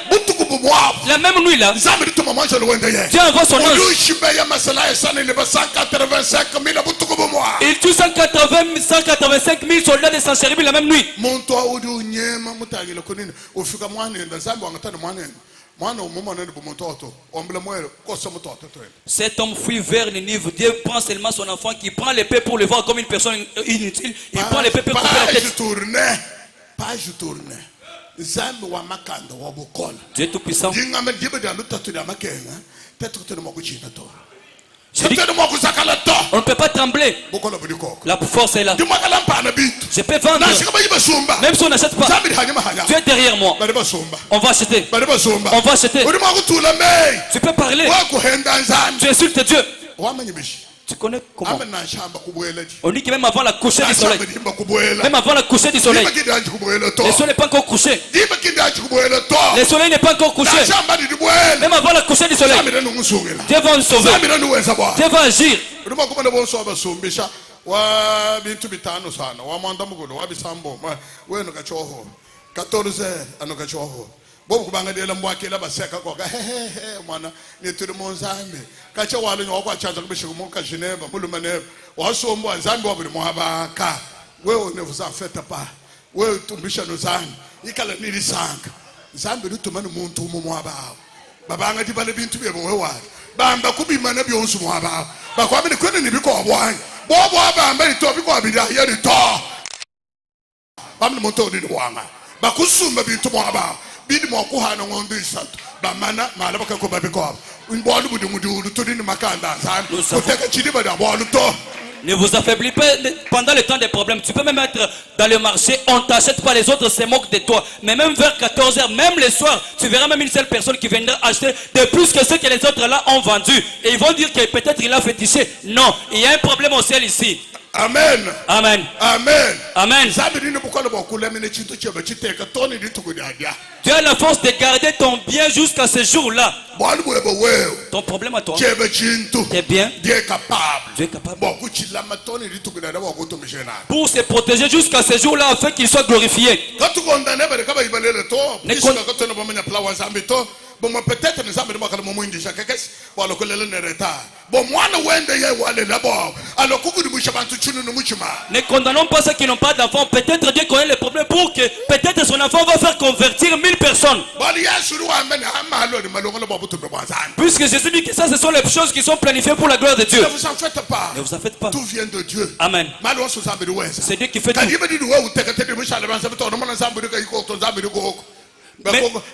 La même nuit là, Dieu envoie son ange. Il tue 185 000 soldats de Sanchérib la même nuit. Cet homme fuit vers Ninive. Dieu prend seulement son enfant qui prend l'épée pour le voir comme une personne inutile. Il prend l'épée pour couper la tête. Dieu est tout puissant. On ne peut pas trembler. La force est là. Je peux vendre. Même si on n'achète pas, Dieu est derrière moi. On va acheter. On va acheter. Tu peux parler. Tu insultes Dieu. Tu connais comment? On dit que même avant la coucher du soleil, même avant la coucher du soleil, le soleil n'est pas encore couché. Le soleil n'est pas encore couché. Même avant la coucher du soleil, Dieu va nous sauver. Dieu va agir. Bobu kubanga dela mwakela baseka kwa mwana nituri monzambe kacha wale nyoko achaza kubishika muka Geneva mulumane wasombo nzambe wabuli muhabaka wewe nevuza feta pa wewe tumbisha nozani ikala nilisanga nzambe lutumana umuntu umumwaba babanga dibale bintu bye wewe bamba kubimana byonsu muhaba bakwamene kwene nibiko abwanye bobo abamba itobiko abira yari to bamne monto ni wanga bakusumba bintu muhaba bidi mwakuhana ngondo isatu bamana mala bakako babiko abo imbolu budu mudu to ni makanda sana kuteka chidi bada bolu to
Ne vous affaiblis pas pendant le temps des problèmes. Tu peux même être dans le marché, on t'achète pas, les autres se moquent de toi. Mais même vers 14h, même le soir, tu verras même une seule personne qui viendra acheter de plus que ce que les autres là ont vendu. Et ils vont dire que peut-être il a fétiché. Non, il y a un problème au ciel ici.
Amen.
Amen.
Amen.
Amen. Tu as la force de garder ton bien jusqu'à ce jour-là. Ton problème à toi. Tes biens. Dieu est capable. Pour se protéger jusqu'à ce jour-là afin qu'il soit glorifié.
Bon, peut-être nous avons dit que nous avons dit
ne condamnons pas ceux qui n'ont pas d'enfants. Peut-être Dieu connaît les problèmes pour que peut-être son enfant va faire convertir 1000 personnes. Puisque Jésus dit que ça, ce sont les choses qui sont planifiées pour la gloire de Dieu.
Ne vous en faites pas.
Ne vous en faites pas.
Tout vient de Dieu.
Amen. C'est Dieu qui fait tout.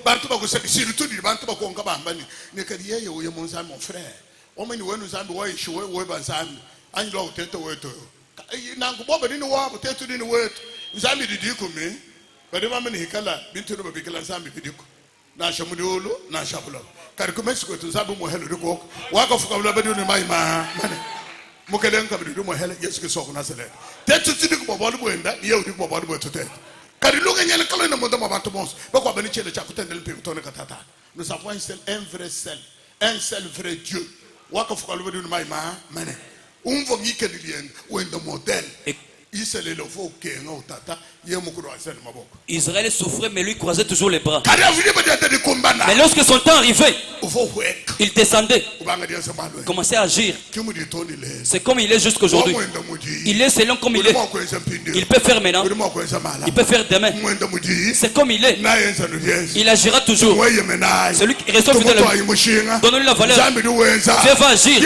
Bantu surtout di bantu bakonga bambani nekadiye yo monzami mon frère omeni wenu zambi wa ishiwe we banzami anyilo utete wetu nangu bobe dini wa utetu dini wetu zambi didiku mi bade mameni hikala bintu no babikala zambi bidiku na shamudiolo na shabulo kariku Mexico tu zambi mo helo diko waka fuka bula badi ni mai ma mane mukelen ka bidiku mo helo yesu ke soko na sele tetu diku bobolu bwenda ye udiku bobolu bwetu tetu. Nous avons un seul vrai Dieu.
Israël souffrait, mais lui croisait toujours les bras. Mais lorsque son temps arrivait, il descendait, il commençait à agir. C'est comme il est jusqu'aujourd'hui. Il est selon comme il est. Il peut faire maintenant, il peut faire demain. C'est comme il est. Il agira toujours. Celui qui reste fidèle, donne-lui la valeur. Dieu va agir.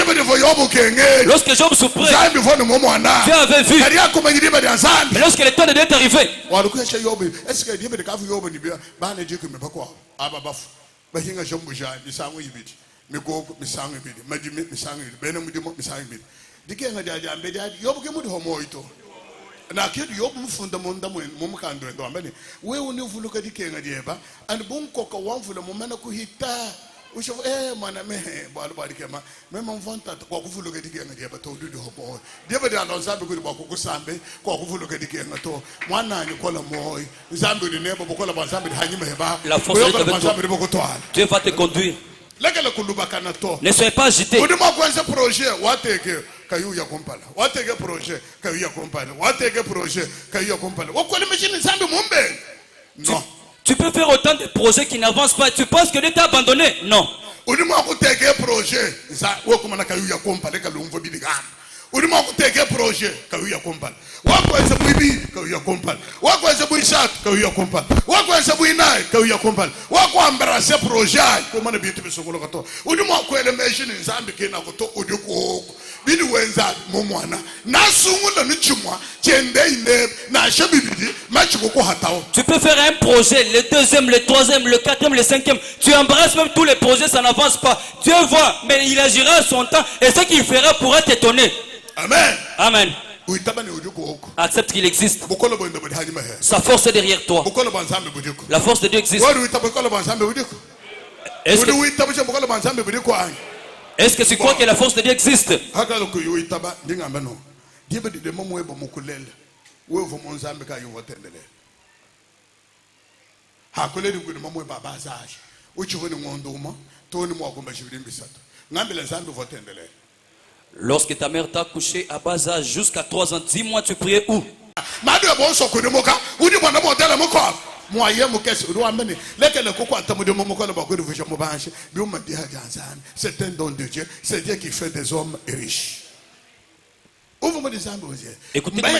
Lorsque Job souffrait, Dieu avait vu. Mais lorsque le temps de Dieu est arrivé,
na kidu yobu mfunda monda mumukando ndo ambani wewe univuluka dikenga dieba and bunko ka wamfula mumana kuhita usho mana mehe balo barikema mema mvanta kwa kuvuluka dikenga dieba to dudu hobo dieba da lonzabe kuri ba kukusambe kwa kuvuluka dikenga to mwana ni kola moy zambe ni nebo bokola banzambe hanyima heba
la force est avec toi. Dieu va te conduire. Ne soyez pas agité.
Projet kayu ya kompala watege projet kayu ya kompala watege projet kayu ya kompala wakole machine zambi mumbe non.
Tu peux faire autant de projets qui n'avancent pas. Tu penses que Dieu t'a abandonné? Non.
Udima kutege projet za wokumana kayu ya kompala kalumvo bidigam udima kutege projet kayu ya kompala wakweza bibi kayu ya kompala wakweza bishat kayu ya kompala wakweza binai kayu ya kompala wakwambara projet komana bitu bisokolo kato udima kwele machine zambi kena koto udiko bidi wenza momwana nasungula nichumwa chende ine na shabidi machiko hatao.
Tu peux faire un projet, le deuxième, le troisième, le quatrième, le cinquième. Tu embrasses même tous les projets, ça n'avance pas. Dieu voit, mais il agira à son temps et ce qu'il fera pourra t'étonner.
Amen.
Amen. Accepte qu'il existe. Sa force est derrière toi. La force de Dieu existe. Est-ce que tu crois que la force de Dieu existe? Lorsque ta mère t'a couché à bas âge jusqu'à 3 ans, dis-moi, tu priais où?
C'est un don de Dieu, c'est Dieu qui fait des hommes riches.
Écoutez-moi.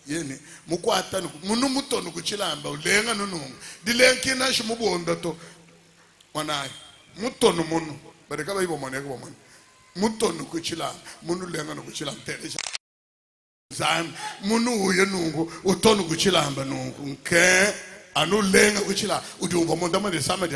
Yeni mukwata munu mutono kuchilamba ulenga nunu dilenki na shimubondo to wanayi mutono munu bareka bayibo mone ko mone mutono kuchilamba munu lenga no kuchilamba zami munu yenungu utonu kuchilamba nungu nke anulenga kuchila udumva mondama de sama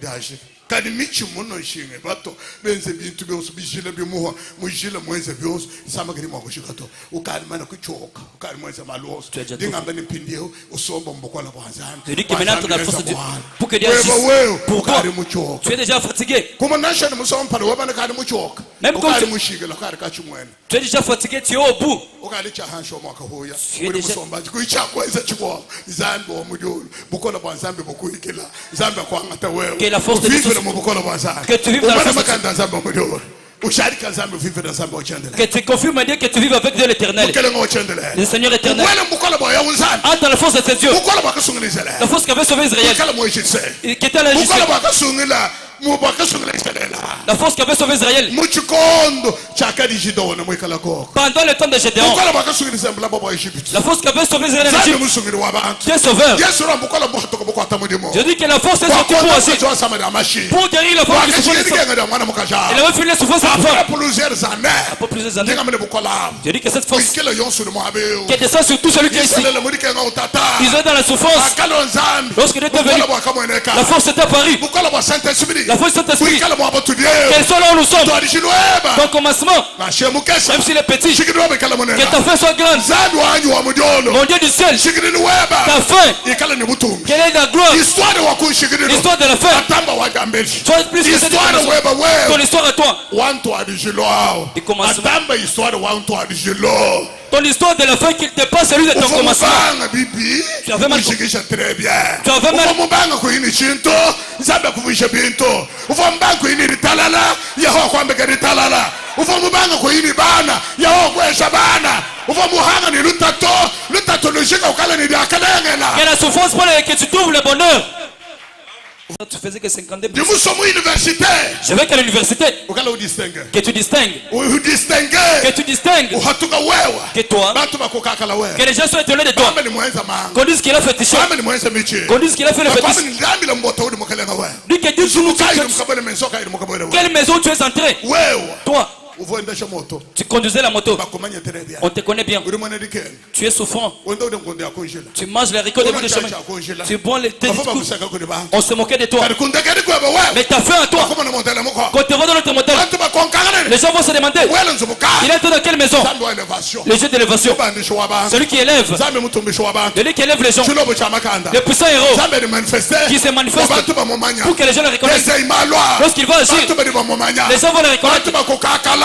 dashi kadi michi muno shinge bato benze bintu byose bijile bimuha mujile mwenze byose sama kiri mwakushikato ukali mana kuchoka ukali mwenze malos dingamba nipindio usomba mbokola bwanzana
je dis que maintenant tu as la force de Dieu pour que Dieu agisse pour toi tu es déjà fatigué
kuma nashani musompa wabana kadi muchoka
même quand
tu
es déjà fatigué tu es au bout
ukali chahansho mwaka hoya uri musomba kuichakweza chikwa zambi wa mujulu bukola bwanzambe bukuyikila zambi kwangata wewe
que la force de Dieu que tu vives dans la force de Dieu. Que tu confirmes Dieu que tu vives avec Dieu l'éternel. Le Seigneur éternel. Entre dans la force de tes dieux. La force qui avait sauvé Israël. Qui était à la justice. La force qui avait sauvé Israël. Pendant le temps de Gédéon. La force qui avait sauvé Israël en Égypte. Dieu sauveur. Je dis que la force est sortie pour agir. Pour guérir la force qui souffre. Il avait fini les souffrances de la femme. Après plusieurs années. Je dis que cette force qui descend sur tout celui qui est ici. Ils sont dans la souffrance. Lorsque Dieu est venu, la force est apparue. La force est Saint-Esprit. Quels sont là où nous sommes. Ton commencement, même s'il est petit, que ta fin soit grande. Mon Dieu du ciel, ta fin, quelle est la gloire. L'histoire de la fin. Sois plus que cette ton histoire à toi. Du commencement. Ton histoire de la fin qui dépasse celui de ton commencement. Tu avais mal. Tu avais mal.
Uvambangu ini ritalala Yehova kwambeka ritalala uvamubanga ko ini bana Yehova kwesha bana uvamuhanga ni lutato lojika ukala ni akalengela.
Que la souffrance pour que tu trouves le bonheur. Tu faisais que 52.
Je vous sommes université.
Je veux qu'à l'université. Que tu distingues. Que tu distingues. Que toi. Que les gens soient étonnés de toi. Qu'on dise qu'il a fait fétiche. Qu'on dise qu'il a fait le fétiche. Dis que Dieu nous quelle maison tu es entré. Toi. Tu conduisais la moto. On te connaît bien. Tu es souffrant. Tu manges les ricots de chemin. Tu bois les thés. On se moquait de toi. Mais ta faim à toi. Quand tu vas dans notre montagne, les gens vont se demander il est dans quelle maison. Le jeu d'élévation. Celui qui élève. Celui qui élève les gens. Le puissant héros qui se manifeste pour que les gens le reconnaissent. Lorsqu'il va agir, les gens vont le reconnaître.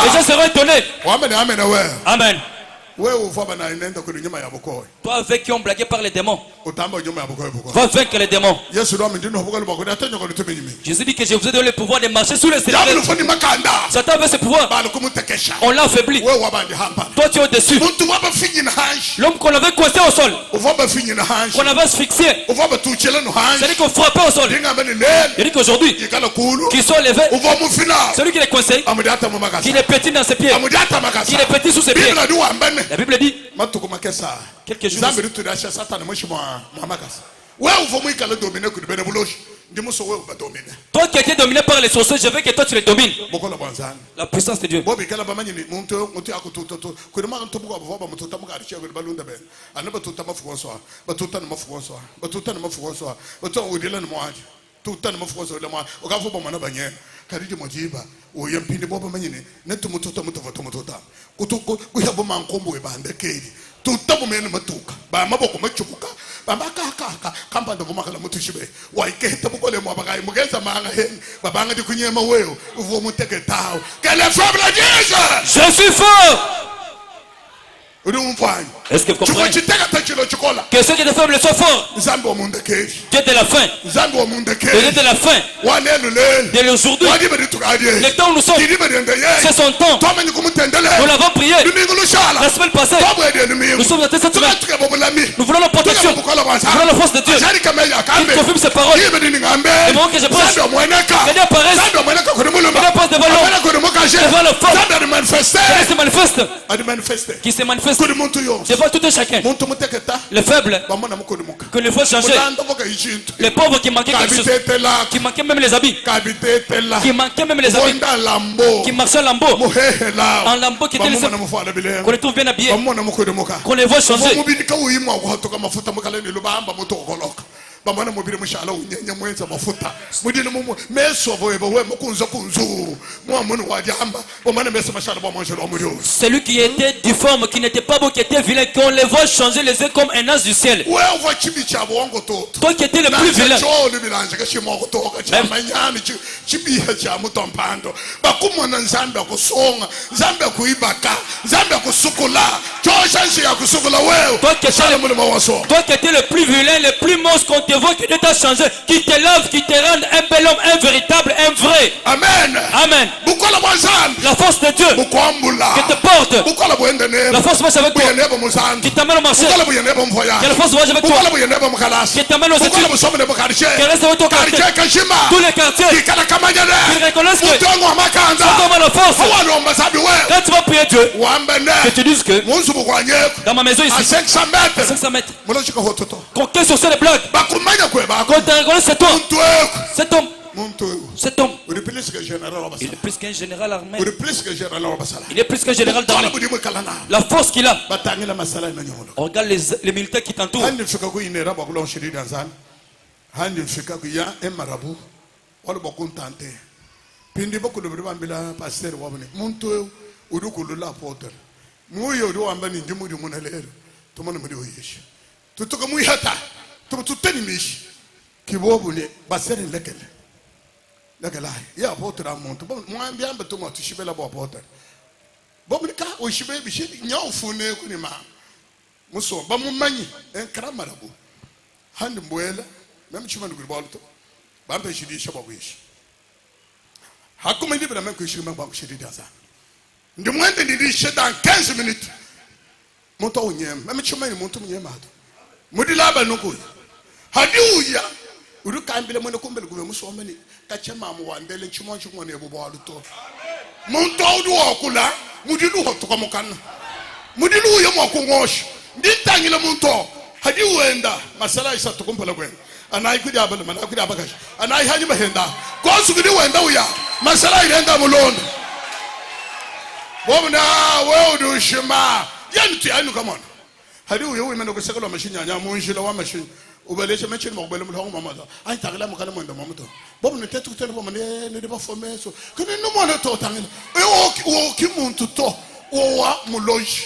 Les gens seront étonnés. Amen. Toi avec qui ont blagué par les démons, va vaincre les démons. Jésus dit que je vous ai donné le pouvoir de marcher sous les céréales. Satan avait ce pouvoir. On l'a affaibli. Toi tu es au-dessus. L'homme qu'on avait coincé au sol, qu'on avait asphyxié, c'est-à-dire qu'on frappait au sol. Il dit qu'aujourd'hui, qu'ils sont élevés, celui qui est coincé, qu'il est petit dans ses pieds, qu'il est petit sous ses pieds. La Bible dit quelques jours. Toi qui étais dominé par les sorciers, je veux que toi tu les domines. La puissance de Dieu.
Tutana mafuzo le mwa okavuba mwana banye karije mojiba oyempindi boba manyine netumututa mutovotomututa kutuko kuyabo mankombo ebande kedi tutabo mene matuka ba maboko machuka ba makaka kamba ndo makala mutushibe waiketa bukole mwa bagayi mugenza manga hen babanga dikunyema wewe uvo muteke tawo kele fable Jesus.
Je suis fort. Est-ce que vous comprenez que ceux qui te faibles soient forts? Dieu de la fin. Dieu de la fin. De l'aujourd'hui. Le temps où nous sommes. C'est son temps. Nous l'avons prié. La semaine passée. Nous sommes dans cette semaine. Nous voulons la protection. Nous voulons la force de Dieu. Il confirme ses paroles. Le moment que je prêche, que Dieu apparaisse. Que Dieu passe devant l'homme. Devant le fort. qui se manifeste devant tout un chacun. Les faibles, que les faut changer. Les pauvres qui manquaient quelque chose, qui manquaient même les habits, qui marchaient en lambeau, qui étaient laissés, qu'on les trouve bien habillés, qu'on les voit changer.
Bamana mobile mushala unyenya mwenza mafuta mudile mumu meso boyeba we mukunza kunzu mwamuntu wajamba bomana meso mashala bomangelo omulio.
Celui qui était difforme, qui n'était pas beau, qui était vilain, qu'on les voit changer les yeux comme un as du ciel. Toi qui étais le plus vilain, toi qui étais le plus vilain, le plus moche, qu'on te voit, qui t'a changé, qui te lave, qui te rend un bel homme, un véritable, un vrai.
Amen.
Amen. La force de Dieu qui te porte, la force marche avec toi, qui t'amène au marché, qui a la force de voyager avec toi, qui t'amène aux études, qui reste avec toi au quartier, tous les quartiers, qui reconnaissent que c'est toi la force. Quand tu vas prier Dieu, que tu dises que dans ma maison ici, 500 mètres, comptez sur ces blagues, quand tu reconnais c'est toi, cet homme. Cet homme, il est plus qu'un général armé. Il est plus qu'un général d'armée. La force qu'il a. Regarde les militaires qui t'entourent.
Lagala ya apotre amonto mwambi amba to matushibela bo apotre bomuka oshibe bishi nyawfune kunima muso bamumanyi enkra marabu handi mbwela même chimanu gulbalto bambe shidi shababwishi hakuma ndi bela menko shima ba shidi daza ndi mwende ndi shida dans 15 minutes monto onyem même chimanu monto munyema hado mudilaba nuko hadiuya urukambile mwene kumbele kuve musomeni kachema muwandele chimonchi ngone bubaluto muntu awdu okula mudilu hotuka mukana mudilu yemo kungosh nditangile muntu hadi wenda masala isa tukumpala kwenda anai kudi abale mana kudi abakash anai hanyi bahenda kosu kudi wenda uya masala irenda mulondo bomna weodu shima yanti anu come on hadi uyo wemendo kusekelo mashinya nya munjila wa mashinya ubelesha mechini mokubele mulongo mamaza ay takala mukana mwenda mamuto bobu netetu kutene bobu ne deba fomeso kene no mona to tangela o ki muntu to o wa muloji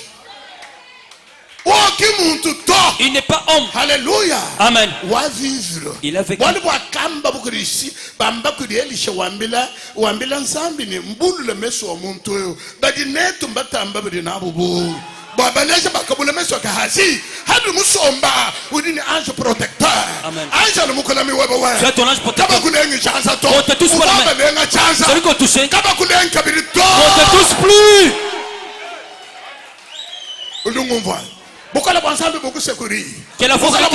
o ki muntu to
il n'est pas homme.
Alléluia.
Amen.
Wa vivre
il a vécu
wali bwa kamba bukurisi bamba kudelisha wambila nsambi ni mbulu le meso wa muntu yo badi netu mbatamba bidi nabubu babaleza bakabula meso kahasi hadu musomba udini ange protecteur.
Amen.
Ange le mukolami weba wa
c'est ton ange protecteur.
Kaba kulenga chanza to
on te touche pas la main. Celui qu'on touche,
kaba kulenga kabirito
on te touche plus.
Ulungumva bokola bansambe bokusekuri
que la force de te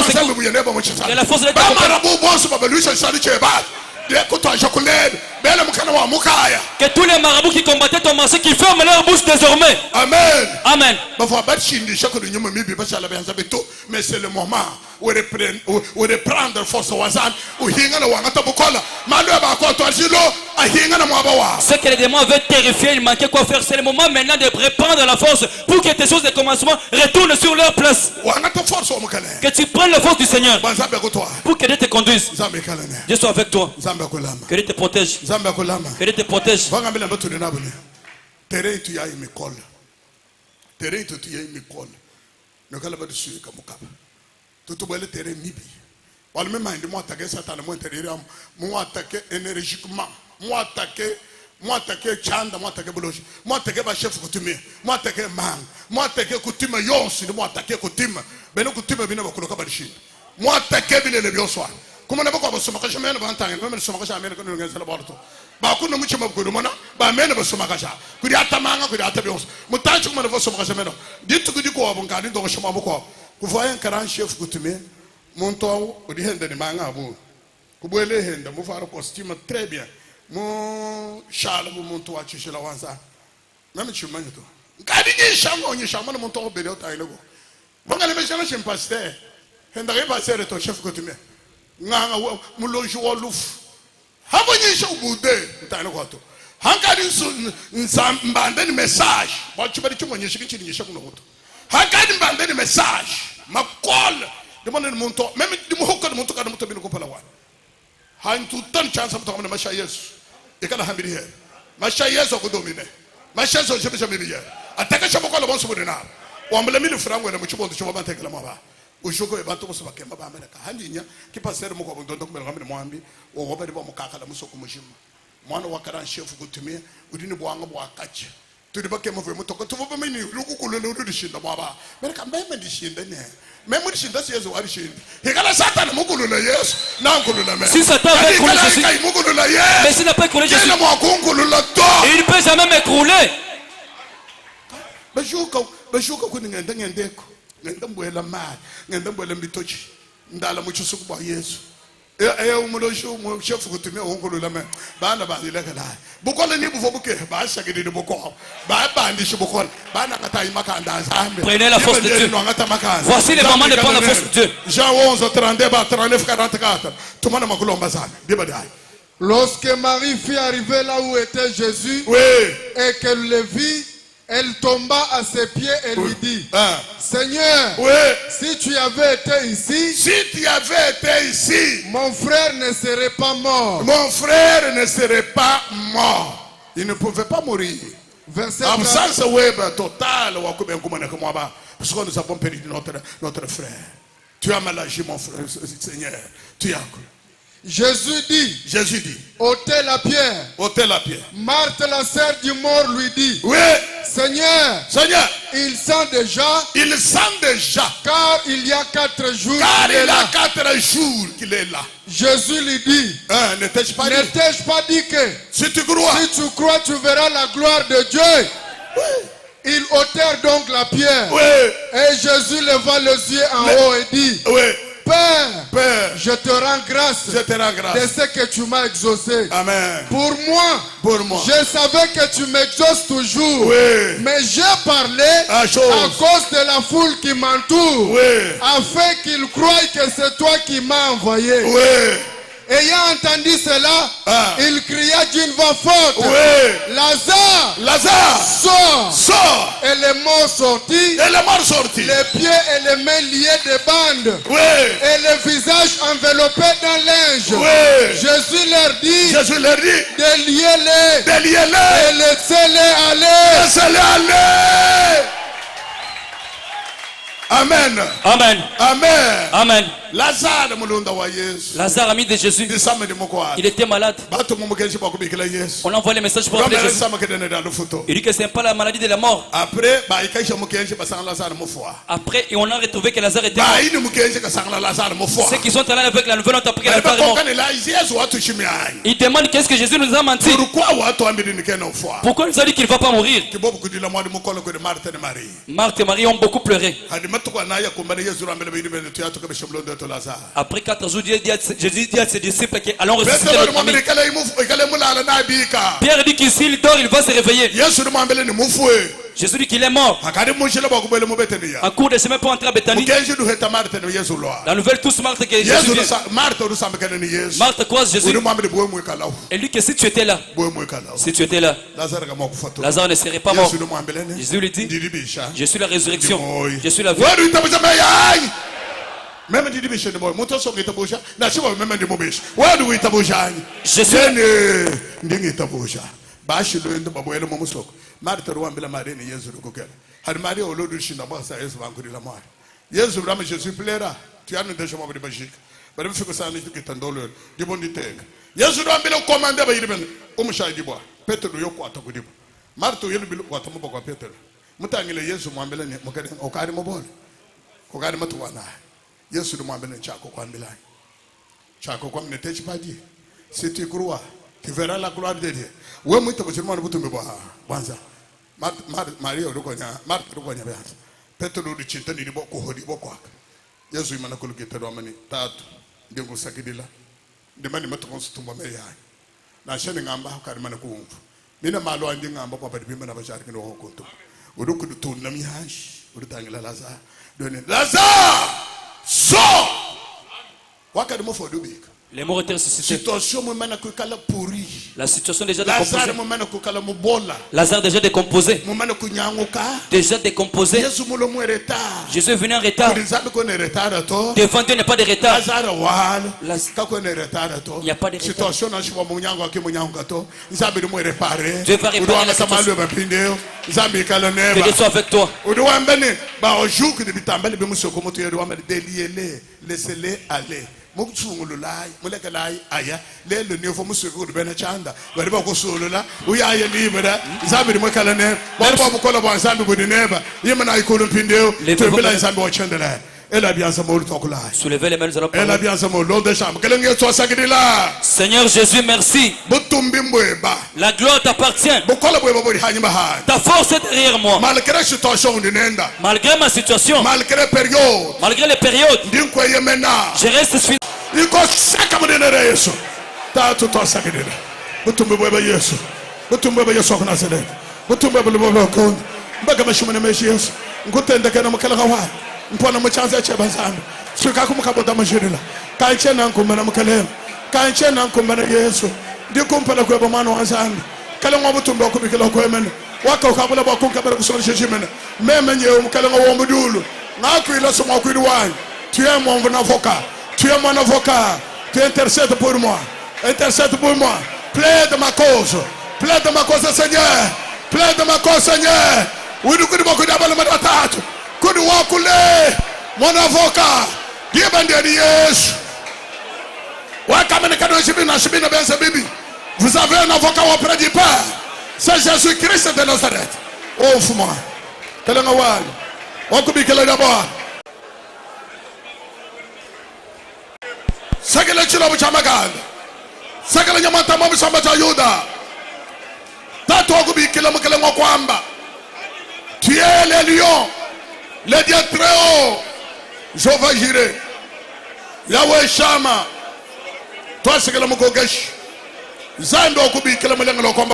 que la force de te
bamarabu bosu babaluisha sali cheba de koto jakuled bela mukana wa mukaya
que tous les marabouts qui combattaient ton marché qui ferment leur bouche désormais.
Amen.
Amen.
Mais c'est le moment où reprendre force wazan où hingana wangata bukola malu ba ko to asilo a hingana mwabawa.
Ce que les démons avaient terrifié, il manquait quoi faire. C'est le moment maintenant de reprendre la force pour que tes choses de commencement retournent sur leur place. Que tu prennes la force du Seigneur pour que Dieu te conduise. Dieu soit avec toi. Que Dieu te protège. Que Dieu te protège.
Terrain tu y a une école. Terrain tu y a une école. Ne calme pas dessus comme cap. Tout le terrain nibi. Wala même indi moi attaquer Satan, moi intérieur, moi attaquer énergiquement, moi attaquer chanda, moi attaquer boloji, moi attaquer ba chef coutumier, moi attaquer mang, moi attaquer coutume yonsi, moi attaquer coutume. Beno coutume bino ba kuloka ba shi. Moi attaquer bino le bioswa. Comment ne pas quoi se marcher même en temps, même se marcher même quand nous gagnons la borto. Ba kuno mucho mabkudu mona, ba mena ba se marcher. Kudi atamanga kudi atabios. Mutanchu mona ba se marcher mena. Ditu kudi ko abonga ni do shoma boko. Ku voyer un grand chef coutumier. Monto odi hende ni manga abu. Ku boele hende mu faro costume très bien. Mu chale mu monto wa chiche la wanza. Même tu m'as dit tout. Gadi ni chamon ni chamon mon toro bede ota ilego. Bonga le mechana chez pasteur. Hendare pasteur to chef coutumier. Nga mu lojo woluf. Habo ni sho bude ota ilego to. Hankadi mbande ni message. Ba chubali chumo ni shiki ni shako no to. Hankadi mbande ni message. Ma call demande mon to même di mo hokka mon to ka mo to bi ko pala wa. Han tout tant chance am to ko masha Yesu. E kana hambiri he. Masha Yesu ko domine. Masha Yesu je be biya. Ataka chamo ko lo bon subu na. O ambele mi frango na mo chubo chubo ba tekela maba. O joko e bantu ko so ba kemba ba Amerika. Handinya ki passer mo ko bon don ko me ngambe mo ambi. O go be bo mo kakala mo so ko mo jima. Mwana wakara chef ko tumie udini bo anga bo akache. Tu di ba kemo mo to ko to bo me ni luku ko le no di shinda baba. Amerika me di shinda ne. Même si c'est Yesu wa rishin. Hekala Satan mo ko le Yesu. Na ko le me.
Si Satan veut écrouler Jésus. Mais s'il n'a pas écroulé Jésus, il ne peut jamais m'écrouler.
Bashuka ko ngenda ngendeko. Ngenda mbwela mali. Ngenda mbwela mbitochi. Ndala mo chusuku ba Yesu. Umulojo mo chef ko tumie o ko le me. Ba na ba ile kala. Bukola ni bu fobuke ba shagidi ni buko. Ba bandi shi bukola. Ba na kata imakanda zambe.
Prenez la force de Dieu. Voici le moment de prendre la force de Dieu.
Jean 11 32 39 44. Tout le monde m'a colomba ça.
Lorsque Marie fit arriver là où était Jésus,
oui,
et qu'elle le vit, elle tomba à ses pieds et lui dit, Seigneur,
oui,
si tu avais été ici, mon frère ne serait pas mort.
Mon frère ne serait pas mort. Il ne pouvait pas mourir.
Verset
absence total. Parce que nous avons perdu notre frère. Tu as mal agi, mon frère, Seigneur. Tu as cru.
Jésus dit,
ôtez la pierre.
Marthe, la sœur du mort, lui dit,
oui,
Seigneur, il sent déjà, car il y a 4 jours
qu'il est là.
Jésus lui dit,
n'étais-je
pas dit que
si tu crois,
tu verras la gloire de Dieu.
Oui.
Ils ôtèrent donc la pierre.
Oui.
Et Jésus leva les yeux en haut et dit,
oui,
Père, je te rends grâce de ce que tu m'as exaucé.
Amen.
Pour moi, je savais que tu m'exauces toujours.
Oui.
Mais j'ai parlé à cause de la foule qui m'entoure,
oui,
afin qu'ils croient que c'est toi qui m'as envoyé.
Oui.
Ayant entendu cela, il cria d'une voix forte,
oui,
Lazare, sors. Et les morts sortis, les pieds et les mains liés de bandes,
oui,
et le visage enveloppé d'un linge.
Oui.
Jésus leur dit,
déliez-les
et laissez-les aller.
Amen.
Amen.
Amen.
Amen.
Lazare,
ami de Jésus, il était malade. On envoie les messages pour appeler Jésus. Il dit que ce n'est pas la maladie de la mort. Après, et on a retrouvé que Lazare était mort. Ceux qui sont allés avec la nouvelle ont appris que Lazare est mort. Ils demandent qu'est-ce que Jésus nous a menti. Pourquoi il nous a dit qu'il ne va pas mourir? Marthe et Marie ont beaucoup pleuré. Après 4 jours, Jésus dit à ses disciples allons ressusciter notre ami. Pierre dit que s'il dort, il va se réveiller. Jésus dit qu'il est mort. En cours de chemin pour entrer à Bethanie, la nouvelle touche Marthe que Jésus vient. Marthe croise Jésus et lui que si tu étais là, Lazare ne serait pas mort. Jésus lui dit, je suis la résurrection, je suis la vie.
Même si tu es mort, tu es mort. Na si même ndi mobesh. Where do we taboja?
Je suis
ndingi taboja. Bashi lo ndo babo yelo momusoko. Mari to ruambela mari ni Yesu kokela. Had mari o lodu shinda ba sa Yesu bankuri la mari. Yesu brama Jésus plaira. Tu as ndesha mo bari bashik. Bari mfiko sana ni kitandolo. Dibo nditenga. Yesu ruambela komanda ba yiribena. Umushayidi bwa. Petro yoko atakudibo. Mari to yelo bilu kwa tamu kwa Petro. Mutangile Yesu mwambela ni mukade okari mobole. Kokari matuwana. Yesu de moi chako kwa mbila. Chako kwa mnetechi padi. Si tu crois, tu verras la gloire de Dieu. Ouais moi tabu chuma butu mbo banza. Maria rukonya, Martha rukonya byanza. Petro du chinta ni boko hodi boko aka. Yesu imana kulukita do mani tatu. Ndengo sakidila. Ndemani matukonsu tumba meya. Na shene ngamba hakari mana kuumfu. mina malo andi ngamba kwa badi bimba na bashari kino hokonto uruku tu nami hash urutangila Lazare doni Lazare so wakati mo fodubika.
Les morts étaient ressuscités. La situation déjà décomposée. Lazare déjà décomposé. Déjà décomposé. Jésus est venu en retard. Devant Dieu, il n'y a pas de retard. Il n'y a pas de retard. Dieu va réparer la situation. Que Dieu soit avec toi.
Laissez-les aller. Aya le niveau musukuru bena chanda bari ba kusulula uyaye libera zambi mwekalane bari ba mukola ba zambi budineba yemana ikulu mpindeo tembela zambi wachendela ela bianza mo tokula
soulevez les mains, nous allons parler.
Ela bianza mo londe chambre kelenge to sagidila.
Seigneur Jésus, merci.
Butumbi mbweba
La gloire t'appartient.
bukola bweba buri hanyuma ha
Ta force est derrière moi.
malgré situation ndinenda
Malgré ma situation,
malgré période
malgré les périodes,
ndinkwe yemena
je reste fidèle.
iko saka mdenere Yesu tatu to sagidila butumbi bweba Yesu butumbi bweba Yesu kuna sede butumbi bweba ko mbaga mashimene meshi Yesu ngutende kana mukala kawa mpona mchanza cheba sana sika kumukabota mashirila kanchena nkumana mukalema kanchena nkumana Yesu ndikumpala kweba mwana wanzangu kala ngobutumbi okubikela kwemene waka ukabula bakunkabera kusonisha chimene meme nyewe mukala ngowomudulu ngakwila somwa kwiri wani tu es mon avocat, tu es mon avocat, tu intercèdes pour moi, intercède pour moi, plaide ma cause, Seigneur, plaide ma cause Seigneur. Oui, nous connaissons beaucoup d'abord le matatu, kudu wakule, mon avocat, Dieu bandé Yesu. Vous avez un avocat auprès du Père, c'est Jésus-Christ de Nazareth. Oh, fous-moi, quel est le wall? On coupe quel est d'abord. Sagale chilo mchamagal. Sagale nyamata mamu samba cha Yuda. Tatu wakubi kila mkele mwakwamba. Tu es le lion, le Dieu très haut. Jova Jireh. Yahweh Shama. Toi sagale mkogesh. Zando wakubi kila mlenga kwamba.